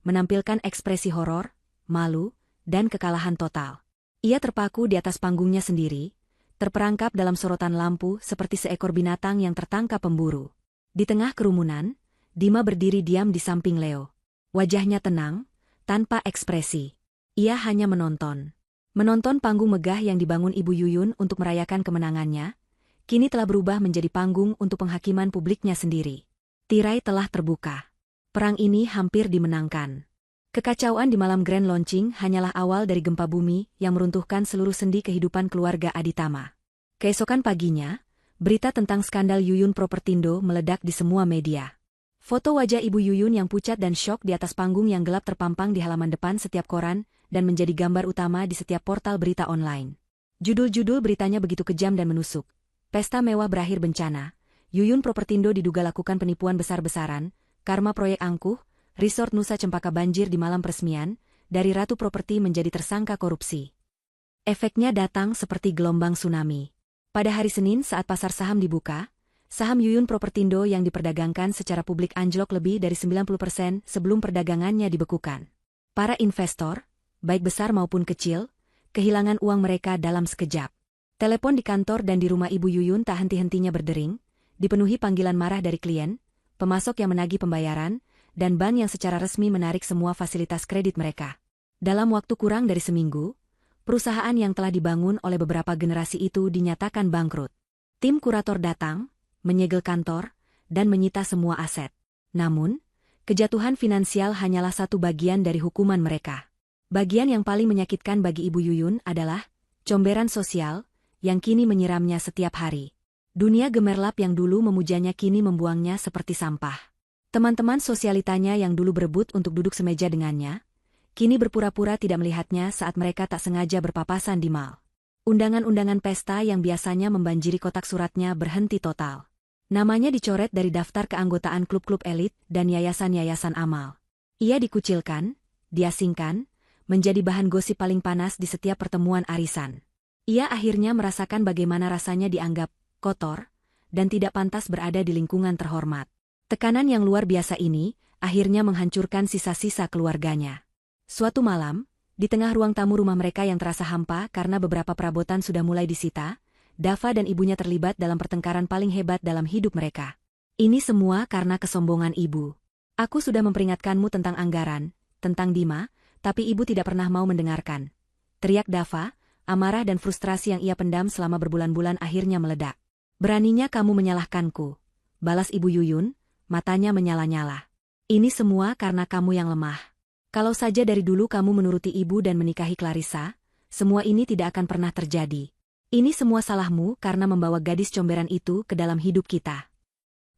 menampilkan ekspresi horor, malu, dan kekalahan total. Ia terpaku di atas panggungnya sendiri, terperangkap dalam sorotan lampu seperti seekor binatang yang tertangkap pemburu. Di tengah kerumunan, Dima berdiri diam di samping Leo. Wajahnya tenang, tanpa ekspresi. Ia hanya menonton. Menonton panggung megah yang dibangun Ibu Yuyun untuk merayakan kemenangannya, kini telah berubah menjadi panggung untuk penghakiman publiknya sendiri. Tirai telah terbuka. Perang ini hampir dimenangkan. Kekacauan di malam grand launching hanyalah awal dari gempa bumi yang meruntuhkan seluruh sendi kehidupan keluarga Aditama. Keesokan paginya, berita tentang skandal Yuyun Propertindo meledak di semua media. Foto wajah Ibu Yuyun yang pucat dan syok di atas panggung yang gelap terpampang di halaman depan setiap koran dan menjadi gambar utama di setiap portal berita online. Judul-judul beritanya begitu kejam dan menusuk. Pesta mewah berakhir bencana, Yuyun Propertindo diduga lakukan penipuan besar-besaran, karma proyek angkuh, Resort Nusa Cempaka banjir di malam peresmian, dari Ratu Properti menjadi tersangka korupsi. Efeknya datang seperti gelombang tsunami. Pada hari Senin saat pasar saham dibuka, saham Yuyun Propertindo yang diperdagangkan secara publik anjlok lebih dari 90% sebelum perdagangannya dibekukan. Para investor, baik besar maupun kecil, kehilangan uang mereka dalam sekejap. Telepon di kantor dan di rumah Ibu Yuyun tak henti-hentinya berdering, dipenuhi panggilan marah dari klien, pemasok yang menagih pembayaran, dan bank yang secara resmi menarik semua fasilitas kredit mereka. Dalam waktu kurang dari seminggu, perusahaan yang telah dibangun oleh beberapa generasi itu dinyatakan bangkrut. Tim kurator datang, menyegel kantor, dan menyita semua aset. Namun, kejatuhan finansial hanyalah satu bagian dari hukuman mereka. Bagian yang paling menyakitkan bagi Ibu Yuyun adalah comberan sosial yang kini menyiramnya setiap hari. Dunia gemerlap yang dulu memujanya kini membuangnya seperti sampah. Teman-teman sosialitanya yang dulu berebut untuk duduk semeja dengannya, kini berpura-pura tidak melihatnya saat mereka tak sengaja berpapasan di mal. Undangan-undangan pesta yang biasanya membanjiri kotak suratnya berhenti total. Namanya dicoret dari daftar keanggotaan klub-klub elit dan yayasan-yayasan amal. Ia dikucilkan, diasingkan, menjadi bahan gosip paling panas di setiap pertemuan arisan. Ia akhirnya merasakan bagaimana rasanya dianggap kotor dan tidak pantas berada di lingkungan terhormat. Tekanan yang luar biasa ini akhirnya menghancurkan sisa-sisa keluarganya. Suatu malam, di tengah ruang tamu rumah mereka yang terasa hampa karena beberapa perabotan sudah mulai disita, Dava dan ibunya terlibat dalam pertengkaran paling hebat dalam hidup mereka. Ini semua karena kesombongan ibu. Aku sudah memperingatkanmu tentang anggaran, tentang Dima, tapi ibu tidak pernah mau mendengarkan. Teriak Dava, amarah dan frustrasi yang ia pendam selama berbulan-bulan akhirnya meledak. Beraninya kamu menyalahkanku, balas Ibu Yuyun, matanya menyala-nyala. Ini semua karena kamu yang lemah. Kalau saja dari dulu kamu menuruti ibu dan menikahi Clarissa, semua ini tidak akan pernah terjadi. Ini semua salahmu karena membawa gadis comberan itu ke dalam hidup kita.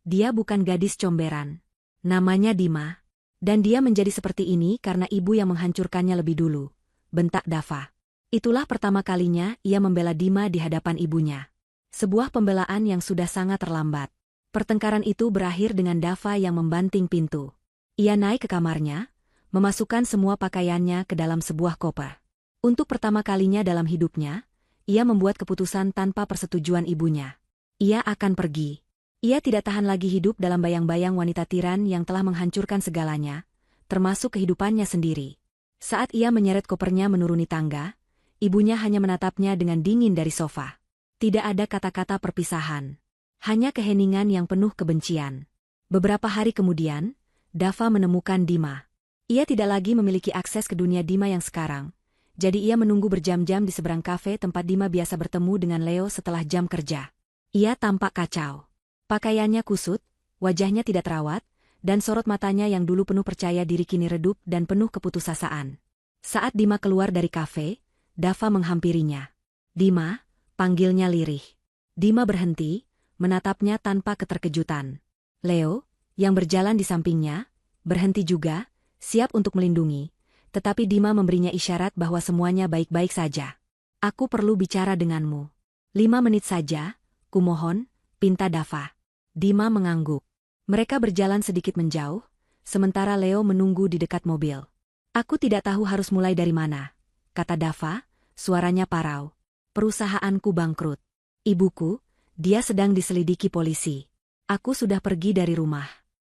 Dia bukan gadis comberan. Namanya Dima. Dan dia menjadi seperti ini karena ibu yang menghancurkannya lebih dulu, bentak Dava. Itulah pertama kalinya ia membela Dima di hadapan ibunya. Sebuah pembelaan yang sudah sangat terlambat. Pertengkaran itu berakhir dengan Dava yang membanting pintu. Ia naik ke kamarnya, memasukkan semua pakaiannya ke dalam sebuah koper. Untuk pertama kalinya dalam hidupnya, ia membuat keputusan tanpa persetujuan ibunya. Ia akan pergi. Ia tidak tahan lagi hidup dalam bayang-bayang wanita tiran yang telah menghancurkan segalanya, termasuk kehidupannya sendiri. Saat ia menyeret kopernya menuruni tangga, ibunya hanya menatapnya dengan dingin dari sofa. Tidak ada kata-kata perpisahan. Hanya keheningan yang penuh kebencian. Beberapa hari kemudian, Dava menemukan Dima. Ia tidak lagi memiliki akses ke dunia Dima yang sekarang, jadi ia menunggu berjam-jam di seberang kafe tempat Dima biasa bertemu dengan Leo setelah jam kerja. Ia tampak kacau. Pakaiannya kusut, wajahnya tidak terawat, dan sorot matanya yang dulu penuh percaya diri kini redup dan penuh keputusasaan. Saat Dima keluar dari kafe, Dava menghampirinya. Dima, panggilnya lirih. Dima berhenti, menatapnya tanpa keterkejutan. Leo, yang berjalan di sampingnya, berhenti juga, siap untuk melindungi, tetapi Dima memberinya isyarat bahwa semuanya baik-baik saja. Aku perlu bicara denganmu. 5 menit saja, kumohon, pinta Dava. Dima mengangguk. Mereka berjalan sedikit menjauh, sementara Leo menunggu di dekat mobil. Aku tidak tahu harus mulai dari mana, kata Dava, suaranya parau. Perusahaanku bangkrut. Ibuku, dia sedang diselidiki polisi. Aku sudah pergi dari rumah.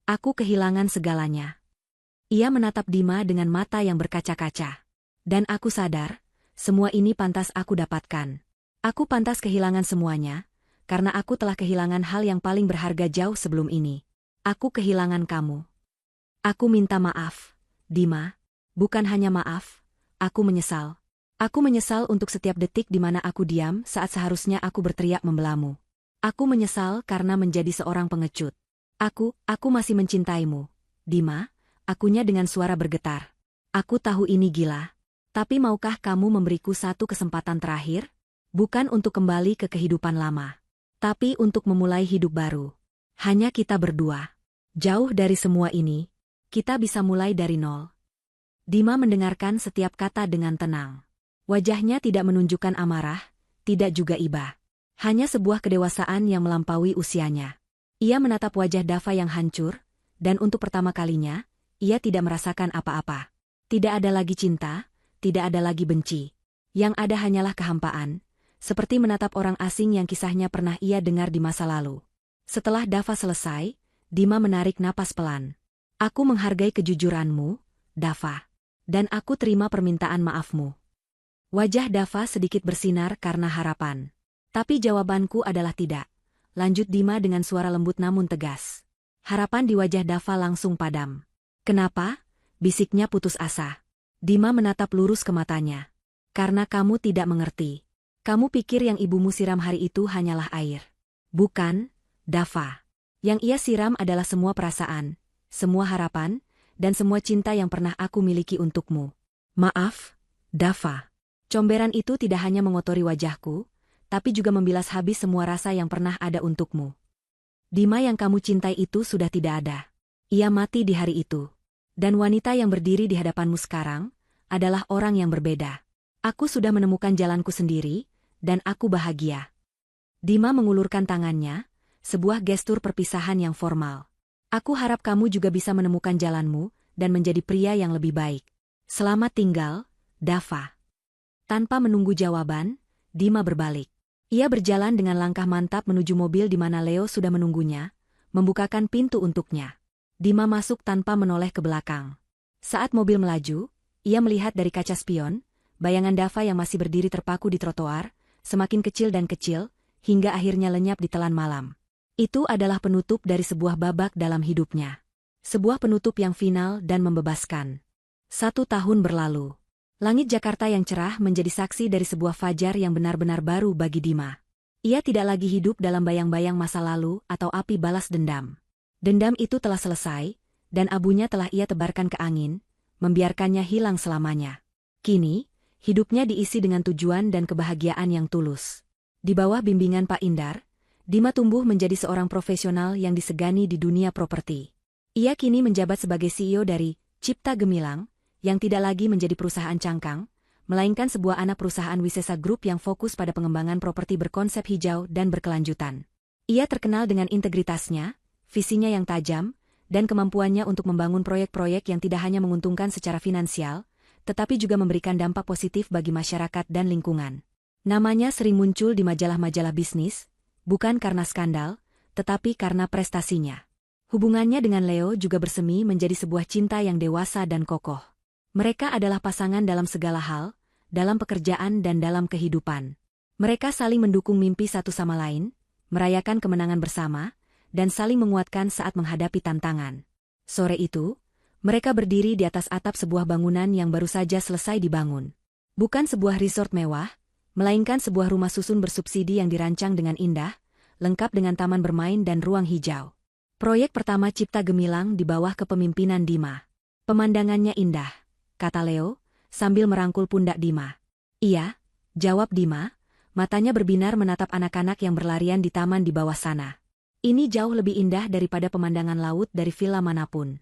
Aku kehilangan segalanya. Ia menatap Dima dengan mata yang berkaca-kaca. Dan aku sadar, semua ini pantas aku dapatkan. Aku pantas kehilangan semuanya, karena aku telah kehilangan hal yang paling berharga jauh sebelum ini. Aku kehilangan kamu. Aku minta maaf, Dima. Bukan hanya maaf, aku menyesal. Aku menyesal untuk setiap detik di mana aku diam saat seharusnya aku berteriak membelamu. Aku menyesal karena menjadi seorang pengecut. Aku masih mencintaimu, Dima, akunya dengan suara bergetar. Aku tahu ini gila. Tapi maukah kamu memberiku satu kesempatan terakhir? Bukan untuk kembali ke kehidupan lama. Tapi untuk memulai hidup baru. Hanya kita berdua. Jauh dari semua ini, kita bisa mulai dari nol. Dima mendengarkan setiap kata dengan tenang. Wajahnya tidak menunjukkan amarah, tidak juga iba. Hanya sebuah kedewasaan yang melampaui usianya. Ia menatap wajah Dava yang hancur, dan untuk pertama kalinya, ia tidak merasakan apa-apa. Tidak ada lagi cinta, tidak ada lagi benci. Yang ada hanyalah kehampaan, seperti menatap orang asing yang kisahnya pernah ia dengar di masa lalu. Setelah Dava selesai, Dima menarik napas pelan. Aku menghargai kejujuranmu, Dava. Dan aku terima permintaan maafmu. Wajah Dava sedikit bersinar karena harapan. Tapi jawabanku adalah tidak. Lanjut Dima dengan suara lembut namun tegas. Harapan di wajah Dava langsung padam. Kenapa? Bisiknya putus asa. Dima menatap lurus ke matanya. Karena kamu tidak mengerti. Kamu pikir yang ibumu siram hari itu hanyalah air. Bukan, Dava. Yang ia siram adalah semua perasaan, semua harapan, dan semua cinta yang pernah aku miliki untukmu. Maaf, Dava. Comberan itu tidak hanya mengotori wajahku, tapi juga membilas habis semua rasa yang pernah ada untukmu. Dima yang kamu cintai itu sudah tidak ada. Ia mati di hari itu. Dan wanita yang berdiri di hadapanmu sekarang adalah orang yang berbeda. Aku sudah menemukan jalanku sendiri, dan aku bahagia. Dima mengulurkan tangannya, sebuah gestur perpisahan yang formal. Aku harap kamu juga bisa menemukan jalanmu, dan menjadi pria yang lebih baik. Selamat tinggal, Dava. Tanpa menunggu jawaban, Dima berbalik. Ia berjalan dengan langkah mantap menuju mobil di mana Leo sudah menunggunya, membukakan pintu untuknya. Dima masuk tanpa menoleh ke belakang. Saat mobil melaju, ia melihat dari kaca spion, bayangan Dava yang masih berdiri terpaku di trotoar, semakin kecil dan kecil, hingga akhirnya lenyap di telan malam. Itu adalah penutup dari sebuah babak dalam hidupnya. Sebuah penutup yang final dan membebaskan. 1 tahun berlalu. Langit Jakarta yang cerah menjadi saksi dari sebuah fajar yang benar-benar baru bagi Dima. Ia tidak lagi hidup dalam bayang-bayang masa lalu atau api balas dendam. Dendam itu telah selesai, dan abunya telah ia tebarkan ke angin, membiarkannya hilang selamanya. Kini, hidupnya diisi dengan tujuan dan kebahagiaan yang tulus. Di bawah bimbingan Pak Indar, Dima tumbuh menjadi seorang profesional yang disegani di dunia properti. Ia kini menjabat sebagai CEO dari Cipta Gemilang, yang tidak lagi menjadi perusahaan cangkang, melainkan sebuah anak perusahaan Wisesa Group yang fokus pada pengembangan properti berkonsep hijau dan berkelanjutan. Ia terkenal dengan integritasnya, visinya yang tajam, dan kemampuannya untuk membangun proyek-proyek yang tidak hanya menguntungkan secara finansial, tetapi juga memberikan dampak positif bagi masyarakat dan lingkungan. Namanya sering muncul di majalah-majalah bisnis, bukan karena skandal, tetapi karena prestasinya. Hubungannya dengan Leo juga bersemi menjadi sebuah cinta yang dewasa dan kokoh. Mereka adalah pasangan dalam segala hal, dalam pekerjaan dan dalam kehidupan. Mereka saling mendukung mimpi satu sama lain, merayakan kemenangan bersama, dan saling menguatkan saat menghadapi tantangan. Sore itu, mereka berdiri di atas atap sebuah bangunan yang baru saja selesai dibangun. Bukan sebuah resort mewah, melainkan sebuah rumah susun bersubsidi yang dirancang dengan indah, lengkap dengan taman bermain dan ruang hijau. Proyek pertama Cipta Gemilang di bawah kepemimpinan Dima. Pemandangannya indah, kata Leo, sambil merangkul pundak Dima. Iya, jawab Dima, matanya berbinar menatap anak-anak yang berlarian di taman di bawah sana. Ini jauh lebih indah daripada pemandangan laut dari villa manapun.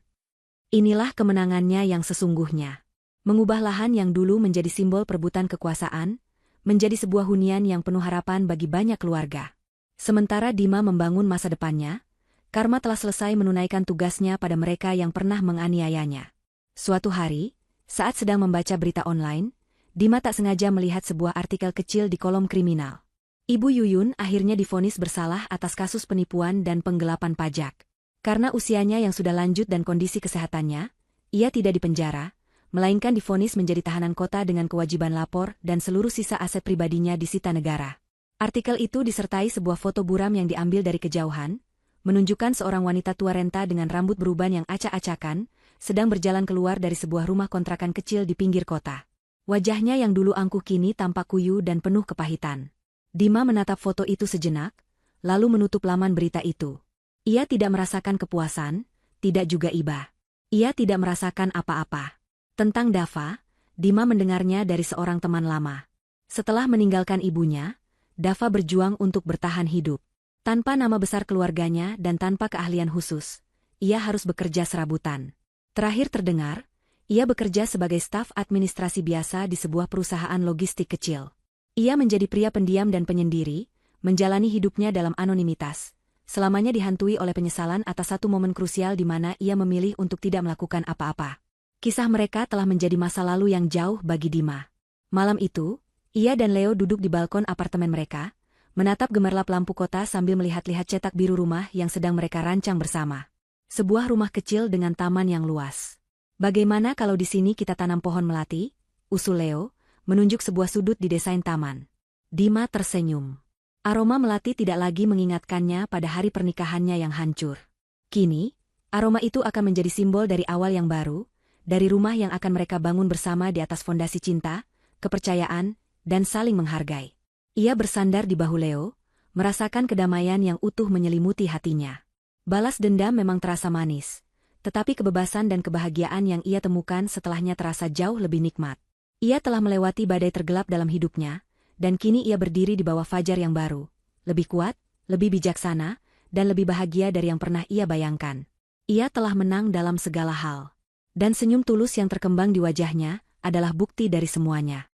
Inilah kemenangannya yang sesungguhnya. Mengubah lahan yang dulu menjadi simbol perebutan kekuasaan, menjadi sebuah hunian yang penuh harapan bagi banyak keluarga. Sementara Dima membangun masa depannya, Karma telah selesai menunaikan tugasnya pada mereka yang pernah menganiayanya. Suatu hari, saat sedang membaca berita online, Dima tak sengaja melihat sebuah artikel kecil di kolom kriminal. Ibu Yuyun akhirnya divonis bersalah atas kasus penipuan dan penggelapan pajak. Karena usianya yang sudah lanjut dan kondisi kesehatannya, ia tidak dipenjara, melainkan divonis menjadi tahanan kota dengan kewajiban lapor dan seluruh sisa aset pribadinya disita negara. Artikel itu disertai sebuah foto buram yang diambil dari kejauhan, menunjukkan seorang wanita tua renta dengan rambut beruban yang acak-acakan, sedang berjalan keluar dari sebuah rumah kontrakan kecil di pinggir kota. Wajahnya yang dulu angkuh kini tampak kuyu dan penuh kepahitan. Dima menatap foto itu sejenak, lalu menutup laman berita itu. Ia tidak merasakan kepuasan, tidak juga iba. Ia tidak merasakan apa-apa. Tentang Dava, Dima mendengarnya dari seorang teman lama. Setelah meninggalkan ibunya, Dava berjuang untuk bertahan hidup. Tanpa nama besar keluarganya dan tanpa keahlian khusus, ia harus bekerja serabutan. Terakhir terdengar, ia bekerja sebagai staf administrasi biasa di sebuah perusahaan logistik kecil. Ia menjadi pria pendiam dan penyendiri, menjalani hidupnya dalam anonimitas. Selamanya dihantui oleh penyesalan atas satu momen krusial di mana ia memilih untuk tidak melakukan apa-apa. Kisah mereka telah menjadi masa lalu yang jauh bagi Dima. Malam itu, ia dan Leo duduk di balkon apartemen mereka, menatap gemerlap lampu kota sambil melihat-lihat cetak biru rumah yang sedang mereka rancang bersama. Sebuah rumah kecil dengan taman yang luas. Bagaimana kalau di sini kita tanam pohon melati? Usul Leo, menunjuk sebuah sudut di desain taman. Dima tersenyum. Aroma melati tidak lagi mengingatkannya pada hari pernikahannya yang hancur. Kini, aroma itu akan menjadi simbol dari awal yang baru, dari rumah yang akan mereka bangun bersama di atas fondasi cinta, kepercayaan, dan saling menghargai. Ia bersandar di bahu Leo, merasakan kedamaian yang utuh menyelimuti hatinya. Balas dendam memang terasa manis, tetapi kebebasan dan kebahagiaan yang ia temukan setelahnya terasa jauh lebih nikmat. Ia telah melewati badai tergelap dalam hidupnya, dan kini ia berdiri di bawah fajar yang baru, lebih kuat, lebih bijaksana, dan lebih bahagia dari yang pernah ia bayangkan. Ia telah menang dalam segala hal. Dan senyum tulus yang terkembang di wajahnya adalah bukti dari semuanya.